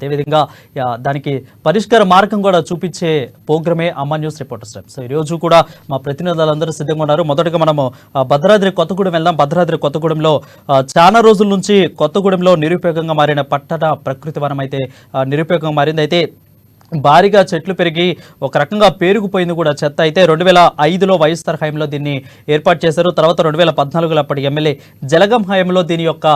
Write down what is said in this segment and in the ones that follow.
అదేవిధంగా దానికి పరిష్కార మార్గం కూడా చూపించే ప్రోగ్రామే అమ్మ న్యూస్ రిపోర్టర్స్ టైం. సో ఈరోజు కూడా మా ప్రతినిధులందరూ సిద్ధంగా ఉన్నారు. మొదటగా మనము భద్రాద్రి కొత్తగూడెం వెళ్దాం. భద్రాద్రి కొత్తగూడెంలో చాలా రోజుల నుంచి కొత్తగూడెంలో నిరుపయోగంగా మారిన పట్టణ ప్రకృతి వనం అయితే నిరుపయోగంగా మారింది. అయితే భారీగా చెట్లు పెరిగి ఒక రకంగా పేరుకుపోయింది కూడా చెత్త. అయితే 2005లో వైఎస్ఆర్ హయాంలో దీన్ని ఏర్పాటు చేశారు. తర్వాత 2014లో అప్పటి ఎమ్మెల్యే జలగం హయాంలో దీని యొక్క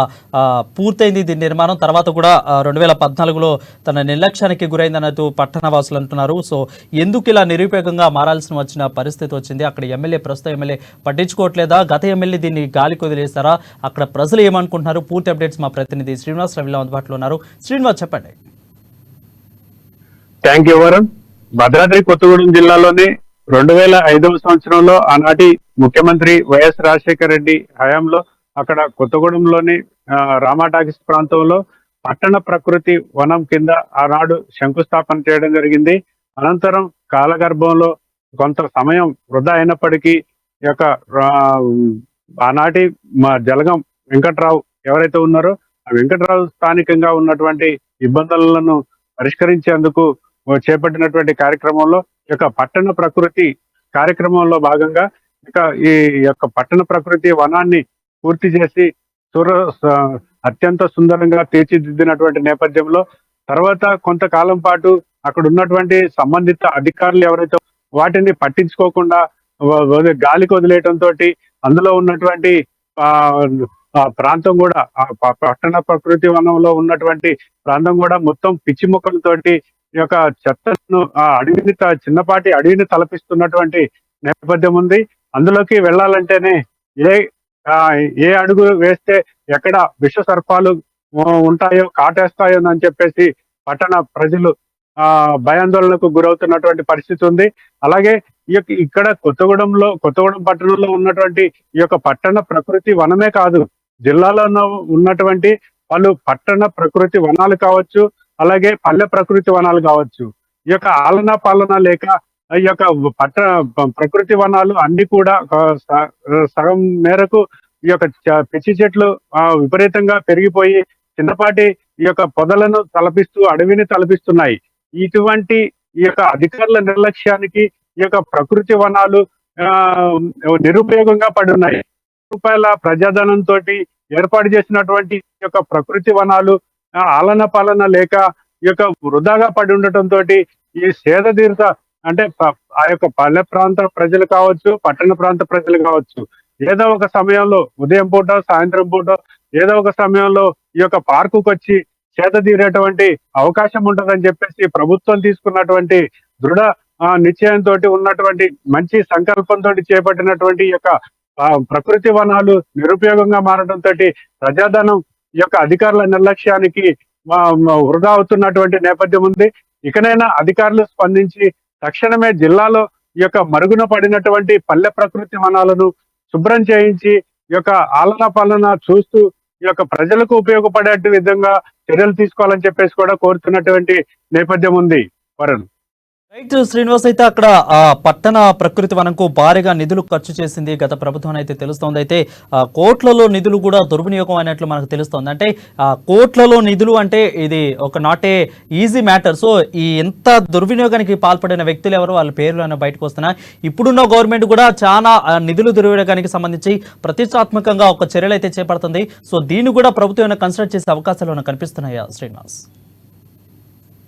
పూర్తయింది దీని నిర్మాణం. తర్వాత కూడా 2014లో తన నిర్లక్ష్యానికి గురైందన్నట్టు పట్టణవాసులు అంటున్నారు. సో ఎందుకు ఇలా నిరుపయోగంగా మారాల్సిన వచ్చిన పరిస్థితి వచ్చింది? అక్కడ ఎమ్మెల్యే ప్రస్తుతం ఎమ్మెల్యే పట్టించుకోవట్లేదా? గత ఎమ్మెల్యే దీన్ని గాలి కొదిలేస్తారా? అక్కడ ప్రజలు ఏమనుకుంటున్నారు? పూర్తి అప్డేట్స్ మా ప్రతినిధి శ్రీనివాస్ రవిలో అందుబాటులో ఉన్నారు. శ్రీనివాస్ చెప్పండి. Thank you Varun. భద్రాద్రి కొత్తగూడెం జిల్లాలోని 2005వ సంవత్సరంలో ఆనాటి ముఖ్యమంత్రి వైఎస్ రాజశేఖర రెడ్డి హయాంలో అక్కడ కొత్తగూడెంలోని రామా టాకీస్ ప్రాంతంలో పట్టణ ప్రకృతి వనం కింద ఆనాడు శంకుస్థాపన చేయడం జరిగింది. అనంతరం కాలగర్భంలో కొంత సమయం వృధా అయినప్పటికీ ఈ యొక్క ఆనాటి మా జలగం వెంకట్రావు ఎవరైతే ఉన్నారో ఆ వెంకట్రావు స్థానికంగా ఉన్నటువంటి ఇబ్బందులను పరిష్కరించేందుకు చేపట్టినటువంటి కార్యక్రమంలో ఈ యొక్క పట్టణ ప్రకృతి కార్యక్రమంలో భాగంగా ఇక ఈ యొక్క పట్టణ ప్రకృతి వనాన్ని పూర్తి చేసి అత్యంత సుందరంగా తీర్చిదిద్దినటువంటి నేపథ్యంలో తర్వాత కొంతకాలం పాటు అక్కడ ఉన్నటువంటి సంబంధిత అధికారులు ఎవరైతే వాటిని పట్టించుకోకుండా గాలికి వదిలేయటంతో అందులో ఉన్నటువంటి ప్రాంతం కూడా పట్టణ ప్రకృతి వనంలో ఉన్నటువంటి ప్రాంతం కూడా మొత్తం పిచ్చి మొక్కలతోటి ఈ యొక్క చెత్తను అడవిని చిన్నపాటి అడవిని తలపిస్తున్నటువంటి నేపథ్యం ఉంది. అందులోకి వెళ్ళాలంటేనే ఏ అడుగు వేస్తే ఎక్కడ విష సర్పాలు ఉంటాయో కాటేస్తాయో అని చెప్పేసి పట్టణ ప్రజలు భయాందోళనకు గురవుతున్నటువంటి పరిస్థితి ఉంది. అలాగే ఇక్కడ కొత్తగూడెం పట్టణంలో ఉన్నటువంటి ఈ యొక్క పట్టణ ప్రకృతి వనమే కాదు, జిల్లాలో ఉన్నటువంటి పలు పట్టణ ప్రకృతి వనాలు కావచ్చు, అలాగే పల్లె ప్రకృతి వనాలు కావచ్చు. ఈ యొక్క ఆలన పాలన లేక ఈ యొక్క ప్రకృతి వనాలు అన్ని కూడా సగం మేరకు ఈ యొక్క పిచ్చి చెట్లు విపరీతంగా పెరిగిపోయి చిన్నపాటి ఈ యొక్క పొదలను తలపిస్తూ అడవిని తలపిస్తున్నాయి. ఇటువంటి ఈ యొక్క అధికారుల నిర్లక్ష్యానికి ఈ యొక్క ప్రకృతి వనాలు నిరుపయోగంగా పడున్నాయి. రూపాయల ప్రజాధనంతో ఏర్పాటు చేసినటువంటి ఈ యొక్క ప్రకృతి వనాలు ఆలన పాలన లేక ఈ యొక్క వృధాగా పడి ఉండటంతో ఈ సేద తీరుత అంటే ఆ యొక్క పల్లె ప్రాంత ప్రజలు కావచ్చు, పట్టణ ప్రాంత ప్రజలు కావచ్చు, ఏదో ఒక సమయంలో ఉదయం పూట సాయంత్రం పూట ఏదో ఒక సమయంలో ఈ యొక్క పార్కుకు వచ్చి సేద తీరేటువంటి అవకాశం ఉంటుందని చెప్పేసి ప్రభుత్వం తీసుకున్నటువంటి దృఢ నిశ్చయంతో ఉన్నటువంటి మంచి సంకల్పంతో చేపట్టినటువంటి ఈ యొక్క ప్రకృతి వనాలు నిరుపయోగంగా మారడంతో ప్రజాధనం ఈ యొక్క అధికారుల నిర్లక్ష్యానికి వృధా అవుతున్నటువంటి నేపథ్యం ఉంది. ఇకనైనా అధికారులు స్పందించి తక్షణమే జిల్లాలో ఈ యొక్క మరుగున పడినటువంటి పల్లె ప్రకృతి వనాలను శుభ్రం చేయించి ఈ యొక్క ఆలన పాలన చూస్తూ ఈ యొక్క ప్రజలకు ఉపయోగపడే విధంగా చర్యలు తీసుకోవాలని చెప్పేసి కూడా కోరుతున్నటువంటి నేపథ్యం ఉంది వరుణ్. రైట్ శ్రీనివాస్, అయితే అక్కడ పట్టణ ప్రకృతి వనంకు భారీగా నిధులు ఖర్చు చేసింది గత ప్రభుత్వం అయితే తెలుస్తోంది. అయితే కోట్లలో నిధులు కూడా దుర్వినియోగం అయినట్లు మనకు తెలుస్తోంది. అంటే కోట్లలో నిధులు అంటే ఇది ఒక not a easy matter. So ఈ ఎంత దుర్వినియోగానికి పాల్పడిన వ్యక్తులు ఎవరు, వాళ్ళ పేర్లు బయటకు వస్తున్నాయి. ఇప్పుడున్న గవర్నమెంట్ కూడా చాలా నిధులు దుర్వినియోగానికి సంబంధించి ప్రతిష్టాత్మకంగా ఒక చర్యలు అయితే చేపడుతుంది. సో దీన్ని కూడా ప్రభుత్వం కన్సిడర్ చేసే అవకాశాలు కనిపిస్తున్నాయా శ్రీనివాస్?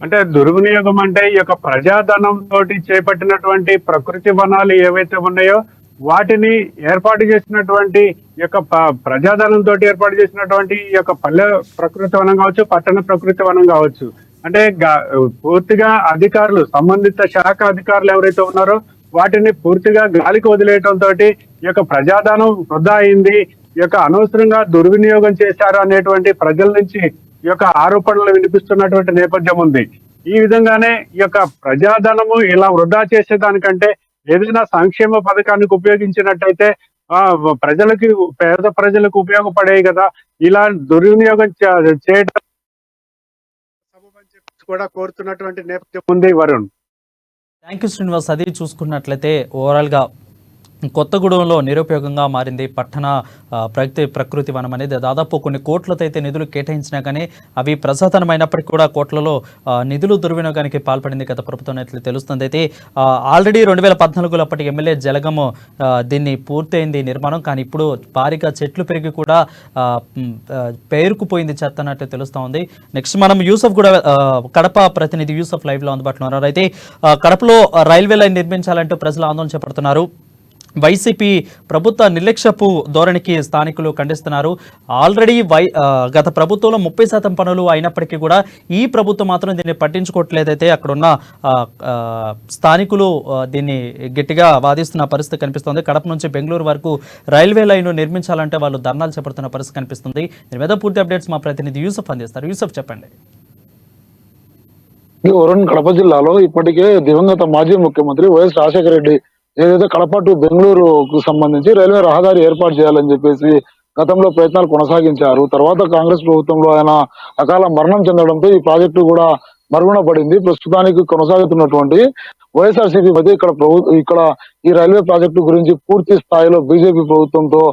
అంటే దుర్వినియోగం అంటే ఈ యొక్క ప్రజాధనం తోటి చేపట్టినటువంటి ప్రకృతి వనాలు ఏవైతే ఉన్నాయో వాటిని ఏర్పాటు చేసినటువంటి ఈ యొక్క ప్రజాధనం తోటి ఏర్పాటు చేసినటువంటి ఈ యొక్క పల్లె ప్రకృతి వనం కావచ్చు, పట్టణ ప్రకృతి వనం కావచ్చు, అంటే పూర్తిగా అధికారులు సంబంధిత శాఖ అధికారులు ఎవరైతే ఉన్నారో వాటిని పూర్తిగా గాలికి వదిలేయటంతో ఈ యొక్క ప్రజాధనం వృధా అయింది, ఈ యొక్క అనవసరంగా దుర్వినియోగం చేశారు అనేటువంటి ప్రజల నుంచి ఈ యొక్క ఆరోపణలు వినిపిస్తున్నటువంటి నేపథ్యం ఉంది. ఈ విధంగానే ఈ యొక్క ప్రజాధనము ఇలా వృధా చేసేదానికంటే ఏదైనా సంక్షేమ పథకానికి ఉపయోగించినట్టయితే ప్రజలకి పేద ప్రజలకు ఉపయోగపడేవి కదా, ఇలా దుర్వినియోగం చేయడం కూడా కోరుతున్నటువంటి నేపథ్యం ఉంది వరుణ్. Thank you Srinivas. అది చూసుకున్నట్లయితే ఓవరాల్గా కొత్తగూడెంలో నిరుపయోగంగా మారింది పట్టణ ప్రకృతి వనం అనేది. దాదాపు కొన్ని కోట్లతో అయితే నిధులు కేటాయించినా కానీ అవి ప్రసాదనమైనప్పటికీ కూడా కోట్లలో నిధులు దుర్వినియోగానికి పాల్పడింది గత ప్రభుత్వం అయితే తెలుస్తుంది. అయితే ఆల్రెడీ 2014లో అప్పటి ఎమ్మెల్యే జలగం దీన్ని పూర్తయింది నిర్మాణం, కానీ ఇప్పుడు భారీగా చెట్లు పెరిగి కూడా పేరుకుపోయింది చెత్త అన్నట్టు తెలుస్తూ ఉంది. నెక్స్ట్ మనం యూసఫ్ కూడా కడప ప్రతినిధి యూసఫ్ లైవ్లో అందుబాటులో ఉన్నారు. అయితే కడపలో రైల్వే లైన్ నిర్మించాలంటూ ప్రజలు ఆందోళన చేపడుతున్నారు. వైసీపీ ప్రభుత్వ నిర్లక్ష్యపు ధోరణికి స్థానికులు ఖండిస్తున్నారు. ఆల్రెడీ గత ప్రభుత్వంలో 30% పనులు అయినప్పటికీ కూడా ఈ ప్రభుత్వం మాత్రం దీన్ని పట్టించుకోవట్లేదైతే అక్కడున్న స్థానికులు దీన్ని గట్టిగా వాదిస్తున్న పరిస్థితి కనిపిస్తుంది. కడప నుంచి బెంగళూరు వరకు రైల్వే లైన్ నిర్మించాలంటే వాళ్ళు ధర్నాలు చేపడుతున్న పరిస్థితి కనిపిస్తుంది. దీని మీద పూర్తి అప్డేట్స్ మా ప్రతినిధి యూసఫ్ అందిస్తారు. యూసఫ్ చెప్పండి. కడప జిల్లాలో ఇప్పటికే దివంగత మాజీ ముఖ్యమంత్రి వైఎస్ రాజశేఖర రెడ్డి ఏదైతే కడప టు బెంగళూరుకు సంబంధించి రైల్వే రహదారి ఏర్పాటు చేయాలని చెప్పేసి గతంలో ప్రయత్నాలు కొనసాగించారు. తర్వాత కాంగ్రెస్ ప్రభుత్వంలో ఆయన అకాల మరణం చెందడంతో ఈ ప్రాజెక్టు కూడా మరుగున పడింది. ప్రస్తుతానికి కొనసాగుతున్నటువంటి వైఎస్ఆర్సీపీ మధ్య ఇక్కడ ఈ రైల్వే ప్రాజెక్టు గురించి పూర్తి స్థాయిలో బీజేపీ ప్రభుత్వంతో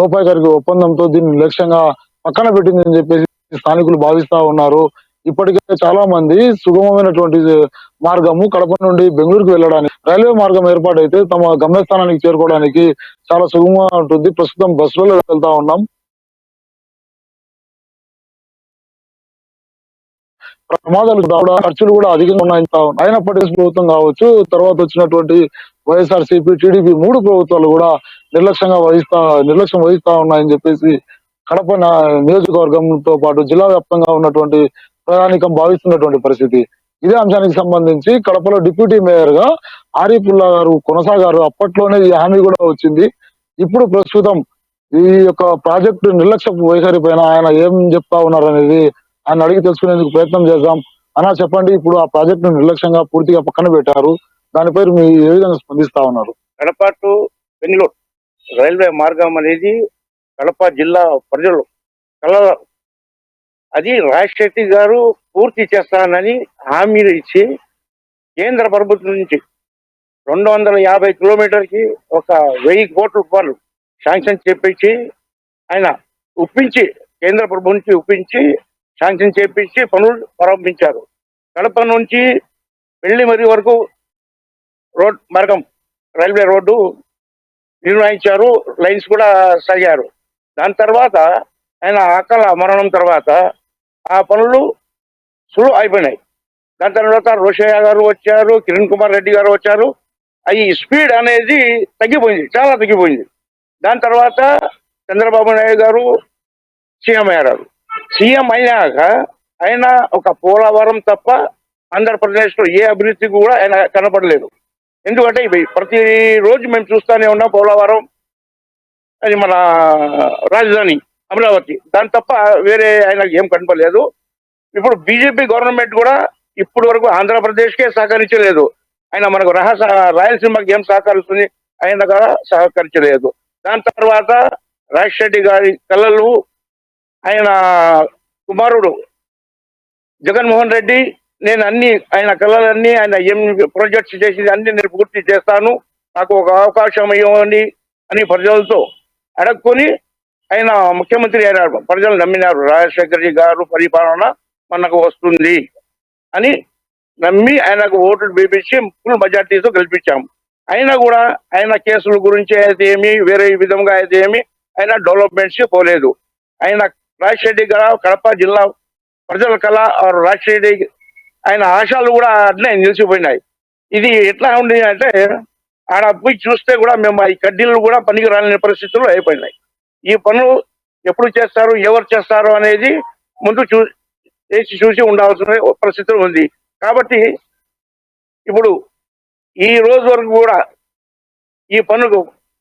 లోపాయకారికి ఒప్పందంతో దీన్ని లక్ష్యంగా పక్కన పెట్టిందని చెప్పేసి స్థానికులు భావిస్తా ఉన్నారు. ఇప్పటికే చాలా మంది సుగమమైనటువంటి మార్గము కడప నుండి బెంగళూరుకు వెళ్ళడానికి రైల్వే మార్గం ఏర్పాటైతే తమ గమ్యస్థానానికి చేరుకోవడానికి చాలా సుగమంగా ఉంటుంది. ప్రస్తుతం బస్సులలో వెళ్తా ఉన్నాం. ప్రమాదాలు ఖర్చులు కూడా అధికంగా ఉన్నాయి. అయినప్పటికీ ప్రభుత్వం కావచ్చు, తర్వాత వచ్చినటువంటి వైఎస్ఆర్సీపీ, టీడీపీ 3 ప్రభుత్వాలు కూడా నిర్లక్ష్యం వహిస్తా ఉన్నాయని చెప్పేసి కడప నియోజకవర్గంతో పాటు జిల్లా వ్యాప్తంగా ఉన్నటువంటి ప్రయాణికం భావిస్తున్నటువంటి పరిస్థితి. ఇదే అంశానికి సంబంధించి కడపలో డిప్యూటీ మేయర్ గా ఆరిఫుల్లా గారు కొనసాగారు. అప్పట్లోనే ఈ హామీ కూడా వచ్చింది. ఇప్పుడు ప్రస్తుతం ఈ యొక్క ప్రాజెక్టు నిర్లక్ష్యపు వైఖరి పైన ఆయన ఏం చెప్తా ఉన్నారు అనేది ఆయన అడిగి తెలుసుకునేందుకు ప్రయత్నం చేద్దాం. అన్నా చెప్పండి, ఇప్పుడు ఆ ప్రాజెక్టు నిర్లక్ష్యంగా పూర్తిగా పక్కన పెట్టారు, దానిపై మీరు ఏ విధంగా స్పందిస్తా ఉన్నారు? కడప టు బెంగళూరు రైల్వే మార్గం అనేది కడప జిల్లా ప్రజలు అది రాజశేఖర్ గారు పూర్తి చేస్తానని హామీలు ఇచ్చి కేంద్ర ప్రభుత్వం నుంచి 250 కిలోమీటర్కి 1000 కోట్ల రూపాయలు శాంక్షన్ చేపించి ఆయన కేంద్ర ప్రభుత్వం నుంచి ఒప్పించి శాంక్షన్ చేపించి పనులు ప్రారంభించారు. కడప నుంచి పెళ్లిమర్రి వరకు రోడ్ మార్గం రైల్వే రోడ్డు నిర్వహించారు, లైన్స్ కూడా సాగారు. దాని తర్వాత ఆయన అకాల మరణం తర్వాత ఆ పనులు సులువు అయిపోయినాయి. దాని తర్వాత రోషయ్య గారు వచ్చారు, కిరణ్ కుమార్ రెడ్డి గారు వచ్చారు. ఈ స్పీడ్ అనేది తగ్గిపోయింది, చాలా తగ్గిపోయింది. దాని తర్వాత చంద్రబాబు నాయుడు గారు సీఎం అయ్యారు. సీఎం అయినాక ఆయన ఒక పోలవరం తప్ప ఆంధ్రప్రదేశ్లో ఏ అభివృద్ధి కూడా ఆయన కనపడలేదు. ఎందుకంటే ఇవి ప్రతిరోజు మేము చూస్తూనే ఉన్నాం. పోలవరం అది మన రాజధాని అమరావతి, దాని తప్ప వేరే ఆయనకు ఏం కనపడలేదు. ఇప్పుడు బీజేపీ గవర్నమెంట్ కూడా ఇప్పటి వరకు ఆంధ్రప్రదేశ్కే సహకరించలేదు. ఆయన మనకు రాయలసీమకి ఏం సహకరిస్తుంది, ఆయన కూడా సహకరించలేదు. దాని తర్వాత రాజశేఖర్ గారి కళలు, ఆయన కుమారుడు జగన్మోహన్ రెడ్డి, నేను ఆయన కళలన్నీ ఆయన ఏం ప్రాజెక్ట్స్ చేసింది అన్ని నేను పూర్తి చేస్తాను, నాకు ఒక అవకాశం ఇవ్వండి అని ప్రజలతో అడగకొని ఆయన ముఖ్యమంత్రి అయినారు. ప్రజలు నమ్మినారు రాజశేఖర్ గారు పరిపాలన మనకు వస్తుంది అని నమ్మి ఆయనకు ఓట్లు వేపించి ఫుల్ మెజార్టీతో గెలిపించాము. అయినా కూడా ఆయన కేసుల గురించి అయితే ఏమి, వేరే విధంగా అయితే ఏమి ఆయన డెవలప్మెంట్స్ పోలేదు. ఆయన రాజశేఖర్ గారు కడప జిల్లా ప్రజల కళ రాజశేఖర్ ఆయన ఆశలు కూడా అట్లే నిలిచిపోయినాయి. ఇది ఎట్లా ఉంది అంటే ఆడ పోయి చూస్తే కూడా మేము ఈ కడ్డీలు కూడా పనికి రాని పరిస్థితుల్లో అయిపోయినాయి. ఈ పనులు ఎప్పుడు చేస్తారు, ఎవరు చేస్తారు అనేది ముందు చూసి ఉండాల్సిన పరిస్థితి ఉంది. కాబట్టి ఇప్పుడు ఈ రోజు వరకు కూడా ఈ పనులు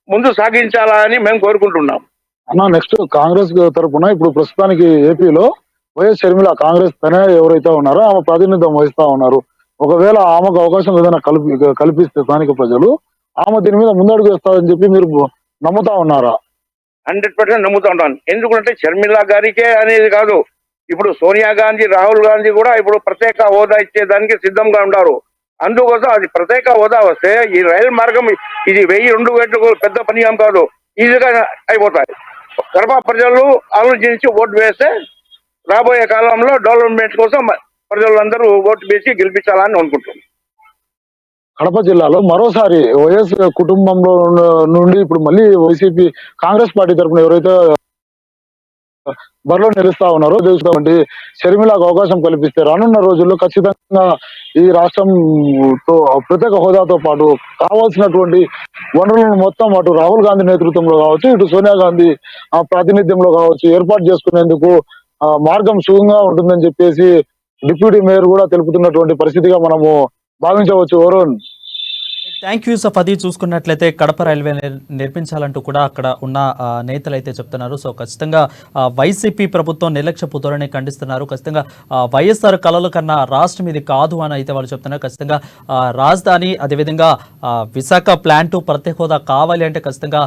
ముందు సాగించాలని మేము కోరుకుంటున్నాం. అన్న, నెక్స్ట్ కాంగ్రెస్ తరఫున ఇప్పుడు ప్రస్తుతానికి ఏపీలో వైఎస్ షర్మిల కాంగ్రెస్ తనే ఎవరైతే ఉన్నారో ఆమె ప్రాతినిధ్యం వహిస్తా ఉన్నారు. ఒకవేళ ఆమెకు అవకాశం ఏదైనా కల్పిస్తే స్థానిక ప్రజలు ఆమె దీని మీద ముందడుగు వేస్తారని చెప్పి మీరు నమ్ముతా ఉన్నారా? 100% నమ్ముతా ఉన్నాను. ఎందుకంటే షర్మిల గారికే అనేది కాదు, ఇప్పుడు సోనియా గాంధీ, రాహుల్ గాంధీ కూడా ఇప్పుడు ప్రత్యేక హోదా ఇచ్చేదానికి సిద్ధంగా ఉన్నారు. అందుకోసం అది ప్రత్యేక హోదా వస్తే ఈ రైలు మార్గం ఇది 1000-2 గంటలకు పెద్ద పని ఏం కాదు, ఈజీగా అయిపోతాయి. కడప ప్రజలు ఆలోచించి ఓటు వేస్తే రాబోయే కాలంలో డెవలప్మెంట్ కోసం ప్రజలందరూ ఓటు వేసి గెలిపించాలని అనుకుంటున్నాం. కడప జిల్లాలో మరోసారి వైఎస్ కుటుంబంలో నుండి ఇప్పుడు మళ్ళీ వైసీపీ కాంగ్రెస్ పార్టీ తరఫున ఎవరైతే బరిలో నిలుస్తా ఉన్నారో తెలుసుకోండి, షర్మిలకు అవకాశం కల్పిస్తే రానున్న రోజుల్లో ఖచ్చితంగా ఈ రాష్ట్రంతో ప్రత్యేక హోదాతో పాటు కావాల్సినటువంటి వనరులను మొత్తం అటు రాహుల్ గాంధీ నేతృత్వంలో కావచ్చు, ఇటు సోనియా గాంధీ ప్రాతినిధ్యంలో కావచ్చు ఏర్పాటు చేసుకునేందుకు మార్గం సుగంగా ఉంటుందని చెప్పేసి డిప్యూటీ మేయర్ కూడా తెలుపుతున్నటువంటి పరిస్థితిగా మనము భావించవచ్చు. Varun, thank you Yusuf. అది చూసుకున్నట్లయితే కడప రైల్వే నిర్మించాలంటూ కూడా అక్కడ ఉన్న నేతలు అయితే చెప్తున్నారు. సో ఖచ్చితంగా వైసీపీ ప్రభుత్వం నిర్లక్ష్యపు ధోరణి ఖండిస్తున్నారు. ఖచ్చితంగా వైఎస్ఆర్ కళల కన్నా రాష్ట్రం ఇది కాదు అని అయితే వాళ్ళు చెప్తున్నారు. ఖచ్చితంగా రాజధాని అదేవిధంగా విశాఖ ప్లాంటు ప్రత్యేక హోదా కావాలి అంటే ఖచ్చితంగా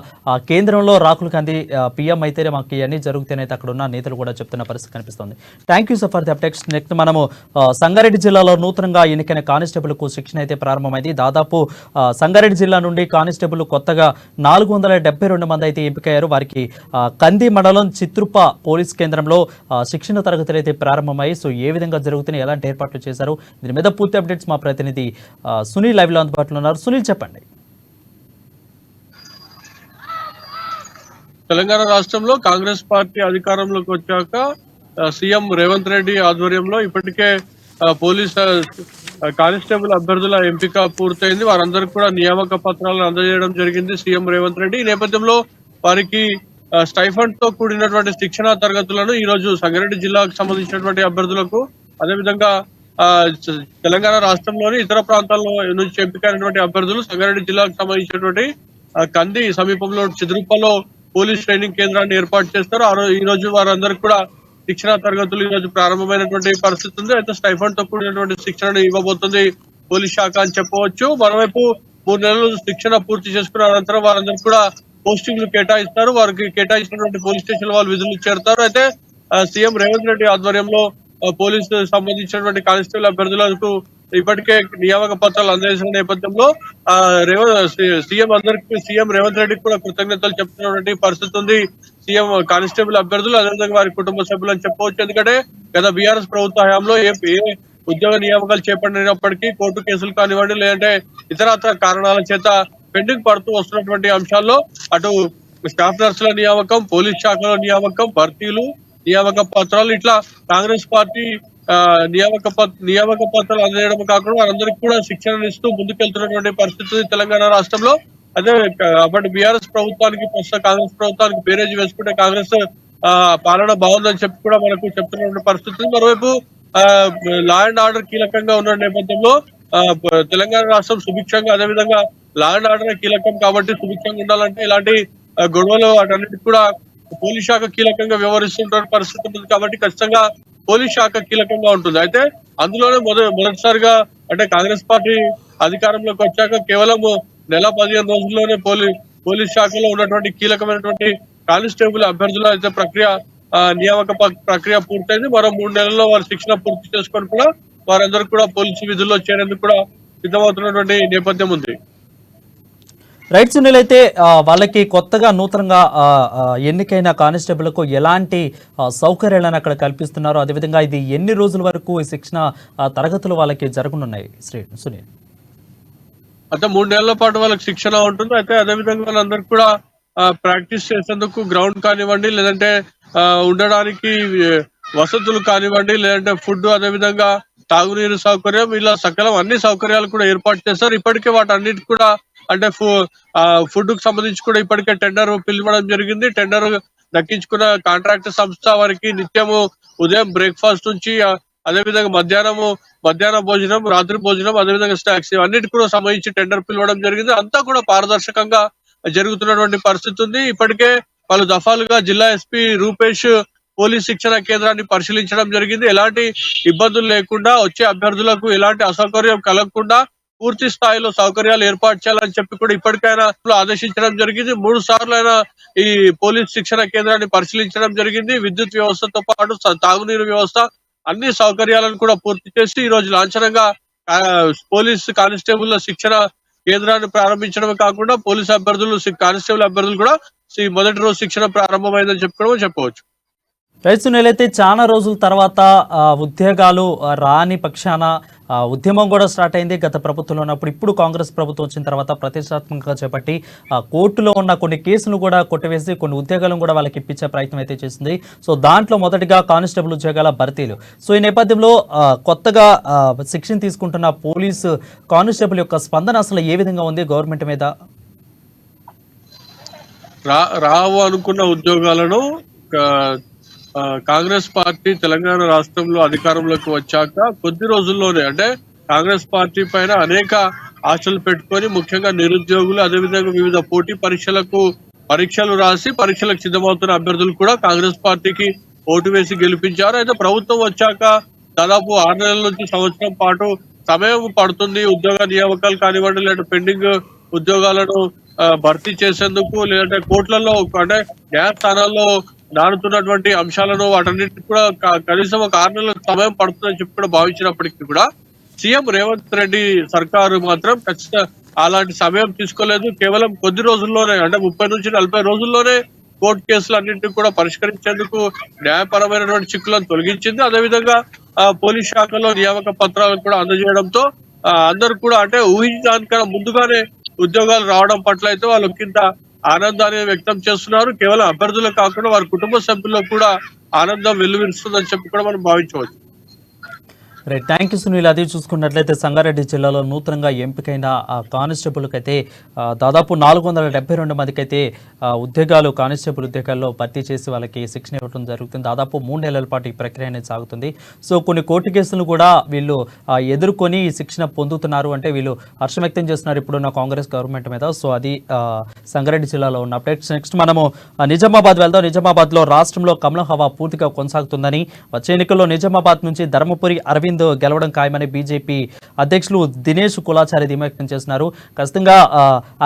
కేంద్రంలో రాహుల్ గాంధీ పీఎం అయితేనే మాకు ఇవన్నీ జరుగుతాయని అక్కడ ఉన్న నేతలు కూడా చెప్తున్న పరిస్థితి కనిపిస్తుంది. Thank you for the updates. Next మనము సంగారెడ్డి జిల్లాలో నూతనంగా ఎన్నికైన కానిస్టేబుల్కు శిక్షణ అయితే ప్రారంభమైంది. దాదాపు సంగారెడ్డి జిల్లా నుండి కానిస్టేబుల్ కొత్తగా 472 మంది అయితే ఎంపికయ్యారు. వారికి కంది మండలం చిత్రుప పోలీస్ కేంద్రంలో శిక్షణ తరగతులు అయితే ప్రారంభమయ్యాయి. సో ఏ విధంగా జరుగుతున్నాయి, ఎలాంటి ఏర్పాట్లు చేశారు, దీని మీద పూర్తి అప్డేట్స్ మా ప్రతినిధి సునీల్ లైవ్లో అందుబాటులో ఉన్నారు. సునీల్, చెప్పండి. తెలంగాణ రాష్ట్రంలో కాంగ్రెస్ పార్టీ అధికారంలోకి వచ్చాక సీఎం రేవంత్ రెడ్డి ఆధ్వర్యంలో ఇప్పటికే పోలీస్ కానిస్టేబుల్ అభ్యర్థుల ఎంపిక పూర్తయింది. వారందరికీ కూడా నియామక పత్రాలను అందజేయడం జరిగింది సీఎం రేవంత్ రెడ్డి. ఈ నేపథ్యంలో వారికి స్టైఫండ్ తో కూడినటువంటి శిక్షణ తరగతులను ఈ రోజు సంగారెడ్డి జిల్లాకు సంబంధించినటువంటి అభ్యర్థులకు, అదేవిధంగా తెలంగాణ రాష్ట్రంలోని ఇతర ప్రాంతాల్లో నుంచి ఎంపికైనటువంటి అభ్యర్థులు సంగారెడ్డి జిల్లాకు సంబంధించినటువంటి కంది సమీపంలో చిదురుపలో పోలీస్ ట్రైనింగ్ కేంద్రాన్ని ఏర్పాటు చేస్తారు. ఈ రోజు వారందరికీ కూడా శిక్షణ తరగతులు ఈ రోజు ప్రారంభమైనటువంటి పరిస్థితి ఉంది. అయితే స్టైఫండ్ తో కూడినటువంటి శిక్షణను ఇవ్వబోతుంది పోలీస్ శాఖ అని చెప్పవచ్చు. మరోవైపు 3 నెలలు శిక్షణ పూర్తి చేసుకున్న అనంతరం వారందరికీ కూడా పోస్టింగ్లు కేటాయిస్తారు. వారికి కేటాయించినటువంటి పోలీస్ స్టేషన్ వాళ్ళు విధులు చేరుతారు. అయితే సీఎం రేవంత్ రెడ్డి ఆధ్వర్యంలో పోలీసు సంబంధించినటువంటి కానిస్టేబుల్ అభ్యర్థులకు ఇప్పటికే నియామక పత్రాలు అందజేసిన నేపథ్యంలో సీఎం రేవంత్ రెడ్డికి కూడా కృతజ్ఞతలు చెప్తున్నటువంటి పరిస్థితి ఉంది. సీఎం కానిస్టేబుల్ అభ్యర్థులు అదేవిధంగా వారి కుటుంబ సభ్యులు అని చెప్పవచ్చు. ఎందుకంటే గత బీఆర్ఎస్ ప్రభుత్వ హయాంలో ఏ ఉద్యోగ నియామకాలు చేపట్టినప్పటికీ కోర్టు కేసులు కానివ్వండి, లేదంటే ఇతరత్ర కారణాల చేత పెండింగ్ పడుతూ వస్తున్నటువంటి అంశాల్లో అటు స్టాఫ్ నర్సుల నియామకం, పోలీస్ శాఖలో నియామకం, భర్తీలు, నియామక పత్రాలు ఇట్లా కాంగ్రెస్ పార్టీ నియామక పత్రాలు అందజేయడం కాకుండా వారందరికీ కూడా శిక్షణ ఇస్తూ ముందుకెళ్తున్నటువంటి పరిస్థితి తెలంగాణ రాష్ట్రంలో. అదే అప్పటి బీఆర్ఎస్ ప్రభుత్వానికి ప్రస్తుత కాంగ్రెస్ ప్రభుత్వానికి బేరేజ్ వేసుకుంటే కాంగ్రెస్ పాలన బాగుందని చెప్పి కూడా మనకు చెప్తున్నటువంటి పరిస్థితి. మరోవైపు లా అండ్ ఆర్డర్ కీలకంగా ఉన్న నేపథ్యంలో తెలంగాణ రాష్ట్రం సుభిక్షంగా, అదేవిధంగా లా అండ్ ఆర్డర్ కీలకం కాబట్టి సుభిక్షంగా ఉండాలంటే ఇలాంటి గొడవలు వాటన్నిటికీ కూడా పోలీస్ శాఖ కీలకంగా వ్యవహరిస్తున్న పరిస్థితి ఉంటుంది. కాబట్టి ఖచ్చితంగా పోలీస్ శాఖ కీలకంగా ఉంటుంది. అయితే అందులోనే మొదటిసారిగా అంటే కాంగ్రెస్ పార్టీ అధికారంలోకి వచ్చాక కేవలం నెల 15 రోజుల్లోనే పోలీస్ శాఖలో ఉన్నటువంటి కీలకమైనటువంటి కానిస్టేబుల్ అభ్యర్థుల అయితే నియామక ప్రక్రియ పూర్తయింది. మరో 3 నెలల్లో వారు శిక్షణ పూర్తి చేసుకొని కూడా వారందరూ కూడా పోలీసు విధుల్లో చేరేందుకు కూడా సిద్ధమవుతున్నటువంటి నేపథ్యం ఉంది. రైట్ సునీల్, అయితే వాళ్ళకి కొత్తగా నూతనంగా ఎన్నికైన కానిస్టేబుల్కు ఎలాంటి సౌకర్యాలను అక్కడ కల్పిస్తున్నారు, అదేవిధంగా ఇది ఎన్ని రోజుల వరకు ఈ శిక్షణ తరగతులు వాళ్ళకి జరగనున్నాయి సునీల్? అయితే 3 నెలల పాటు వాళ్ళకి శిక్షణ ఉంటుంది. అయితే అదేవిధంగా వాళ్ళందరికీ కూడా ప్రాక్టీస్ చేసేందుకు గ్రౌండ్ కానివ్వండి, లేదంటే ఉండడానికి వసతులు కానివ్వండి, లేదంటే ఫుడ్, అదేవిధంగా తాగునీరు సౌకర్యం, ఇలా సకలం అన్ని సౌకర్యాలు కూడా ఏర్పాటు చేస్తారు. ఇప్పటికే వాటన్నిటి కూడా అంటే ఫుడ్ కు సంబంధించి కూడా ఇప్పటికే టెండర్ పిలవడం జరిగింది. టెండర్ దక్కించుకున్న కాంట్రాక్ట్ సంస్థ వారికి నిత్యము ఉదయం బ్రేక్ఫాస్ట్ నుంచి అదేవిధంగా మధ్యాహ్న భోజనం, రాత్రి భోజనం, అదేవిధంగా స్నాక్స్ అన్నిటి కూడా సంబంధించి టెండర్ పిలవడం జరిగింది. అంతా కూడా పారదర్శకంగా జరుగుతున్నటువంటి పరిస్థితి ఉంది. ఇప్పటికే పలు దఫాలుగా జిల్లా ఎస్పీ రూపేష్ పోలీస్ శిక్షణ కేంద్రాన్ని పరిశీలించడం జరిగింది. ఎలాంటి ఇబ్బందులు లేకుండా వచ్చే అభ్యర్థులకు ఎలాంటి అసౌకర్యం కలగకుండా పూర్తి స్థాయిలో సౌకర్యాలు ఏర్పాటు చేయాలని చెప్పి కూడా ఇప్పటికైనా ఆదేశించడం జరిగింది. 3 సార్లు అయినా ఈ పోలీస్ శిక్షణ కేంద్రాన్ని పరిశీలించడం జరిగింది. విద్యుత్ వ్యవస్థతో పాటు తాగునీరు వ్యవస్థ, అన్ని సౌకర్యాలను కూడా పూర్తి చేసి ఈ రోజు లాంఛనంగా పోలీస్ కానిస్టేబుల్ శిక్షణ కేంద్రాన్ని ప్రారంభించడమే కాకుండా పోలీస్ అభ్యర్థులు కానిస్టేబుల్ అభ్యర్థులు కూడా మొదటి రోజు శిక్షణ ప్రారంభమైందని చెప్పవచ్చు. రైతు నెలైతే చాలా రోజుల తర్వాత ఉద్యోగాలు రాని పక్షాన ఉద్యమం కూడా స్టార్ట్ అయింది గత ప్రభుత్వంలో ఉన్నప్పుడు. ఇప్పుడు కాంగ్రెస్ ప్రభుత్వం వచ్చిన తర్వాత ప్రతిష్టాత్మకంగా చేపట్టి కోర్టులో ఉన్న కొన్ని కేసులు కూడా కొట్టివేసి కొన్ని ఉద్యోగాలను కూడా వాళ్ళకి ఇప్పించే ప్రయత్నం అయితే చేసింది. సో దాంట్లో మొదటిగా కానిస్టేబుల్ ఉద్యోగాల భర్తీలు. సో ఈ నేపథ్యంలో కొత్తగా శిక్షణ తీసుకుంటున్న పోలీసు కానిస్టేబుల్ యొక్క స్పందన అసలు ఏ విధంగా ఉంది గవర్నమెంట్ మీద? రావు అనుకున్న ఉద్యోగాలను కాంగ్రెస్ పార్టీ తెలంగాణ రాష్ట్రంలో అధికారంలోకి వచ్చాక కొద్ది రోజుల్లోనే, అంటే కాంగ్రెస్ పార్టీ పైన అనేక ఆశలు పెట్టుకొని ముఖ్యంగా నిరుద్యోగులు, అదేవిధంగా వివిధ పోటీ పరీక్షలు రాసి పరీక్షలకు సిద్ధమవుతున్న అభ్యర్థులు కూడా కాంగ్రెస్ పార్టీకి ఓటు వేసి గెలిపించారు. అయితే ప్రభుత్వం వచ్చాక దాదాపు 6 నెలల నుంచి సంవత్సరం పాటు సమయం పడుతుంది ఉద్యోగ నియామకాలు కానివ్వండి, లేదా పెండింగ్ ఉద్యోగాలను భర్తీ చేసేందుకు, లేదంటే కోర్టులలో అంటే న్యాయస్థానాల్లో నానుతున్నటువంటి అంశాలను వాటన్నిటికి కూడా కనీసం ఒక 6 నెలల సమయం పడుతుందని చెప్పి కూడా భావించినప్పటికీ కూడా సీఎం రేవంత్ రెడ్డి సర్కారు మాత్రం ఖచ్చితంగా అలాంటి సమయం తీసుకోలేదు. కేవలం కొద్ది రోజుల్లోనే, అంటే 30 నుంచి 40 రోజుల్లోనే కోర్టు కేసులు అన్నింటినీ కూడా పరిష్కరించేందుకు న్యాయపరమైనటువంటి చిక్కులను తొలగించింది. అదేవిధంగా పోలీస్ శాఖలో నియామక పత్రాలను కూడా అందజేయడంతో అందరూ కూడా అంటే ఊహించడానికన్నా ముందుగానే ఉద్యోగాలు రావడం పట్ల అయితే వాళ్ళు ఒకంత ఆనందాన్ని వ్యక్తం చేస్తున్నారు. కేవలం అభ్యర్థులు కాకుండా వారి కుటుంబ సభ్యుల్లో కూడా ఆనందం వెల్లువిరుస్తుందని చెప్పి కూడా మనం భావించవచ్చు. Right, thank you Sunil. అది చూసుకున్నట్లయితే సంగారెడ్డి జిల్లాలో నూతనంగా ఎంపికైన కానిస్టేబుల్కి అయితే దాదాపు 472 మందికి అయితే ఉద్యోగాలు కానిస్టేబుల్ ఉద్యోగాల్లో భర్తీ చేసి వాళ్ళకి శిక్షణ ఇవ్వడం జరుగుతుంది. దాదాపు 3 నెలల పాటు ఈ ప్రక్రియ అనేది సాగుతుంది. సో కొన్ని కోర్టు కేసులు కూడా వీళ్ళు ఎదుర్కొని ఈ శిక్షణ పొందుతున్నారు. అంటే వీళ్ళు హర్షం వ్యక్తం చేస్తున్నారు ఇప్పుడున్న కాంగ్రెస్ గవర్నమెంట్ మీద. సో అది సంగారెడ్డి జిల్లాలో ఉన్న అప్డేట్స్. నెక్స్ట్ మనము నిజామాబాద్ వెళ్దాం. నిజామాబాద్లో రాష్ట్రంలో కమలం హవా పూర్తిగా కొనసాగుతుందని, వచ్చే ఎన్నికల్లో నిజామాబాద్ నుంచి ధర్మపురి అరవింద్ గెలవడం ఖాయమని బీజేపీ అధ్యక్షులు దినేష్ కులాచారి ధీమా వ్యక్తం చేస్తున్నారు. ఖచ్చితంగా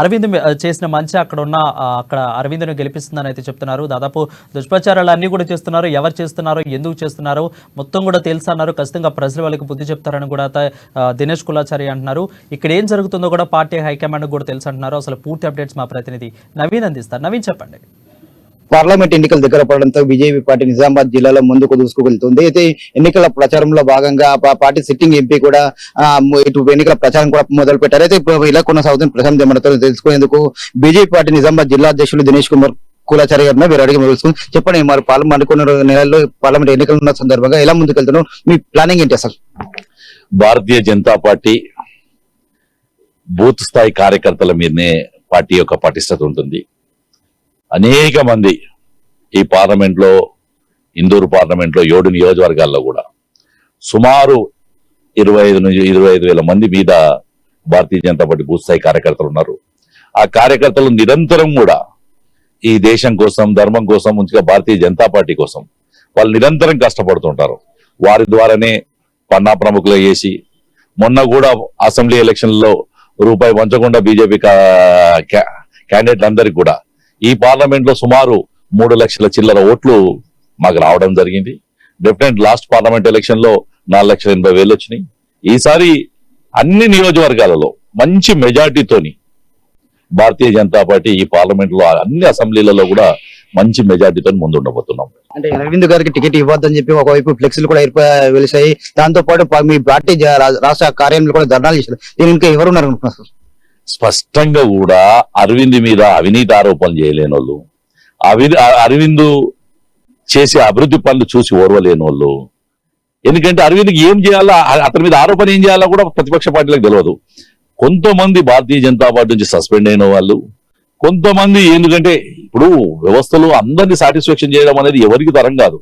అరవింద్ చేసిన మంచి అక్కడ అరవింద్ను గెలిపిస్తుందని అయితే చెప్తున్నారు. దాదాపు దుష్ప్రచారాలు అన్ని కూడా చేస్తున్నారు. ఎవరు చేస్తున్నారో, ఎందుకు చేస్తున్నారో మొత్తం కూడా తెలుసు అన్నారు. ఖచ్చితంగా ప్రజలు వాళ్ళకి బుద్ధి చెప్తారని కూడా దినేష్ కులాచారి అంటున్నారు. ఇక్కడ ఏం జరుగుతుందో కూడా పార్టీ హైకమాండ్ కూడా తెలుసు అంటున్నారు. అసలు పూర్తి అప్డేట్స్ మా ప్రతినిధి నవీన్ అందిస్తారు. నవీన్ చెప్పండి. పార్లమెంట్ ఎన్నికలు దగ్గర పడడంతో బీజేపీ పార్టీ నిజామాబాద్ జిల్లాలో ముందుకు దూసుకువెళ్తుంది. అయితే ఎన్నికల ప్రచారంలో భాగంగా పార్టీ సిట్టింగ్ ఎంపీ కూడా ఇటు ఎన్నికల ప్రచారం కూడా మొదలు పెట్టారు. అయితే ఇప్పుడు ఇలా కొనసాగుతున్న ప్రశాంత్ మనతో తెలుసుకునేందుకు బీజేపీ పార్టీ నిజామాబాద్ జిల్లా అధ్యక్షులు దినేష్ కుమార్ కులాచారి గారిని మీరు అడిగి తెలుసుకుని చెప్పండి. మరి మరికొన్ని నెలల్లో పార్లమెంట్ ఎన్నికలు ఉన్న సందర్భంగా ఎలా ముందుకెళ్తున్నాం, మీ ప్లానింగ్ ఏంటి అసలు? భారతీయ జనతా పార్టీ బూత్ స్థాయి కార్యకర్తల మీదనే పార్టీ యొక్క పటిష్టత ఉంటుంది. అనేక మంది ఈ పార్లమెంట్ లో, ఇందూరు పార్లమెంట్ లో 7 నియోజకవర్గాల్లో కూడా సుమారు 25,000 మంది మీద భారతీయ జనతా పార్టీ బూత్ స్థాయి కార్యకర్తలు ఉన్నారు. ఆ కార్యకర్తలు నిరంతరం కూడా ఈ దేశం కోసం, ధర్మం కోసం, ముందుగా భారతీయ జనతా పార్టీ కోసం వాళ్ళు నిరంతరం కష్టపడుతుంటారు. వారి ద్వారానే పన్నా ప్రముఖులు చేసి మొన్న కూడా అసెంబ్లీ ఎలక్షన్లలో రూపాయి పంచకుండా బీజేపీ క్యాండిడేట్ అందరికి కూడా ఈ పార్లమెంట్ లో సుమారు 3 లక్షల చిల్లర ఓట్లు మాకు రావడం జరిగింది. డెఫినెట్ లాస్ట్ పార్లమెంట్ ఎలక్షన్ లో 4,80,000 వచ్చినాయి. ఈసారి అన్ని నియోజకవర్గాలలో మంచి మెజార్టీతోని భారతీయ జనతా పార్టీ ఈ పార్లమెంట్ లో అన్ని అసెంబ్లీలలో కూడా మంచి మెజార్టీతో ముందుండబోతున్నాం. అంటే అరవింద్ గారికి టికెట్ ఇవ్వద్దని చెప్పి ఒకవైపు ఫ్లెక్సీలు కూడా వెలిసాయి. దాంతో పాటు మీ పార్టీ రాష్ట్ర కార్యాలయంలో కూడా ధర్నాలు చేశారు. దీని ఇంకా ఎవరున్నారు అనుకుంటున్నారు? స్పష్టంగా కూడా అరవింద్ మీద అవినీతి ఆరోపణలు చేయలేని వాళ్ళు, అరవింద్ చేసే అభివృద్ధి పనులు చూసి ఓర్వలేని వాళ్ళు. ఎందుకంటే అరవింద్కి ఏం చేయాలా, అతని మీద ఆరోపణ ఏం చేయాలా కూడా ప్రతిపక్ష పార్టీలకు తెలియదు. కొంతమంది భారతీయ జనతా పార్టీ నుంచి సస్పెండ్ అయిన వాళ్ళు, కొంతమంది ఎందుకంటే ఇప్పుడు వ్యవస్థలో అందరినీ సాటిస్ఫాక్షన్ చేయడం అనేది ఎవరికి తరం కాదు.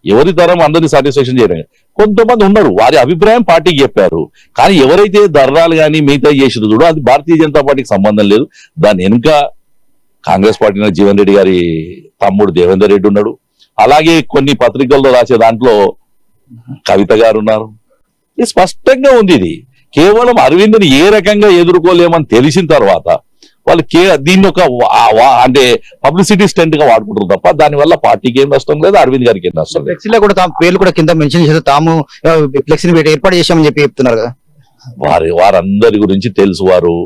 ఎవరి తరం అందరినీ సాటిస్ఫాక్షన్ చేయడం. కొంతమంది ఉన్నారు, వారి అభిప్రాయం పార్టీకి చెప్పారు. కానీ ఎవరైతే ధర్నాలు కానీ మిగతా చేసిరు చూడో అది భారతీయ జనతా పార్టీకి సంబంధం లేదు. దాని వెనుక కాంగ్రెస్ పార్టీ జీవన్ రెడ్డి గారి తమ్ముడు దేవేందర్ రెడ్డి ఉన్నాడు. అలాగే కొన్ని పత్రికల్లో రాసే దాంట్లో కవిత గారు ఉన్నారు. ఇది స్పష్టంగా ఉంది. ఇది కేవలం అరవింద్ని ఏ రకంగా ఎదుర్కోలేమని తెలిసిన తర్వాత వాళ్ళు దీన్ని ఒక అంటే పబ్లిసిటీ స్టంట్ గా వాడుకుంటారు తప్ప దానివల్ల పార్టీకి ఏం నష్టం లేదు, అరవింద్ గారికి ఏం నష్టం లేదు. ఫ్లెక్సీలో కూడా పేర్లు కూడా కింద మెన్షన్ చేస్తే తాము ఫ్లెక్సీని ఏర్పాటు చేశామని చెప్పి చెప్తున్నారు కదా. వారందరి గురించి తెలుసు. వారు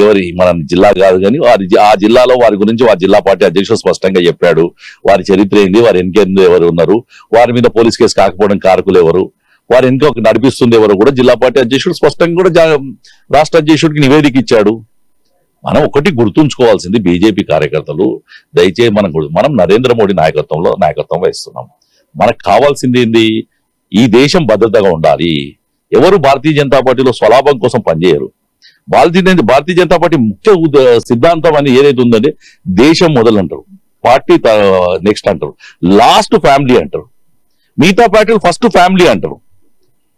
ఎవరి మన జిల్లా కాదు కానీ ఆ జిల్లాలో వారి గురించి వారి జిల్లా పార్టీ అధ్యక్షుడు స్పష్టంగా చెప్పాడు. వారి చరిత్ర ఏంది, వారి వెనక ఎవరు ఉన్నారు, వారి మీద పోలీస్ కేసు కాకపోవడం కారకులు ఎవరు, వారి వెనక నడిపిస్తుంది ఎవరు కూడా జిల్లా పార్టీ అధ్యక్షుడు స్పష్టంగా కూడా రాష్ట్ర అధ్యక్షుడికి నివేదిక ఇచ్చాడు. మనం ఒకటి గుర్తుంచుకోవాల్సింది, బీజేపీ కార్యకర్తలు దయచేసి మనం నరేంద్ర మోడీ నాయకత్వం వహిస్తున్నాం. మనకు కావాల్సింది ఏంది, ఈ దేశం భద్రతగా ఉండాలి. ఎవరు భారతీయ జనతా పార్టీలో స్వలాభం కోసం పనిచేయరు. భారతీయ జనతా పార్టీ ముఖ్య సిద్ధాంతం అని ఏదైతే ఉందంటే దేశం మొదలు అంటారు, పార్టీ నెక్స్ట్ అంటారు, లాస్ట్ ఫ్యామిలీ అంటారు. మిగతా పార్టీలు ఫస్ట్ ఫ్యామిలీ అంటారు,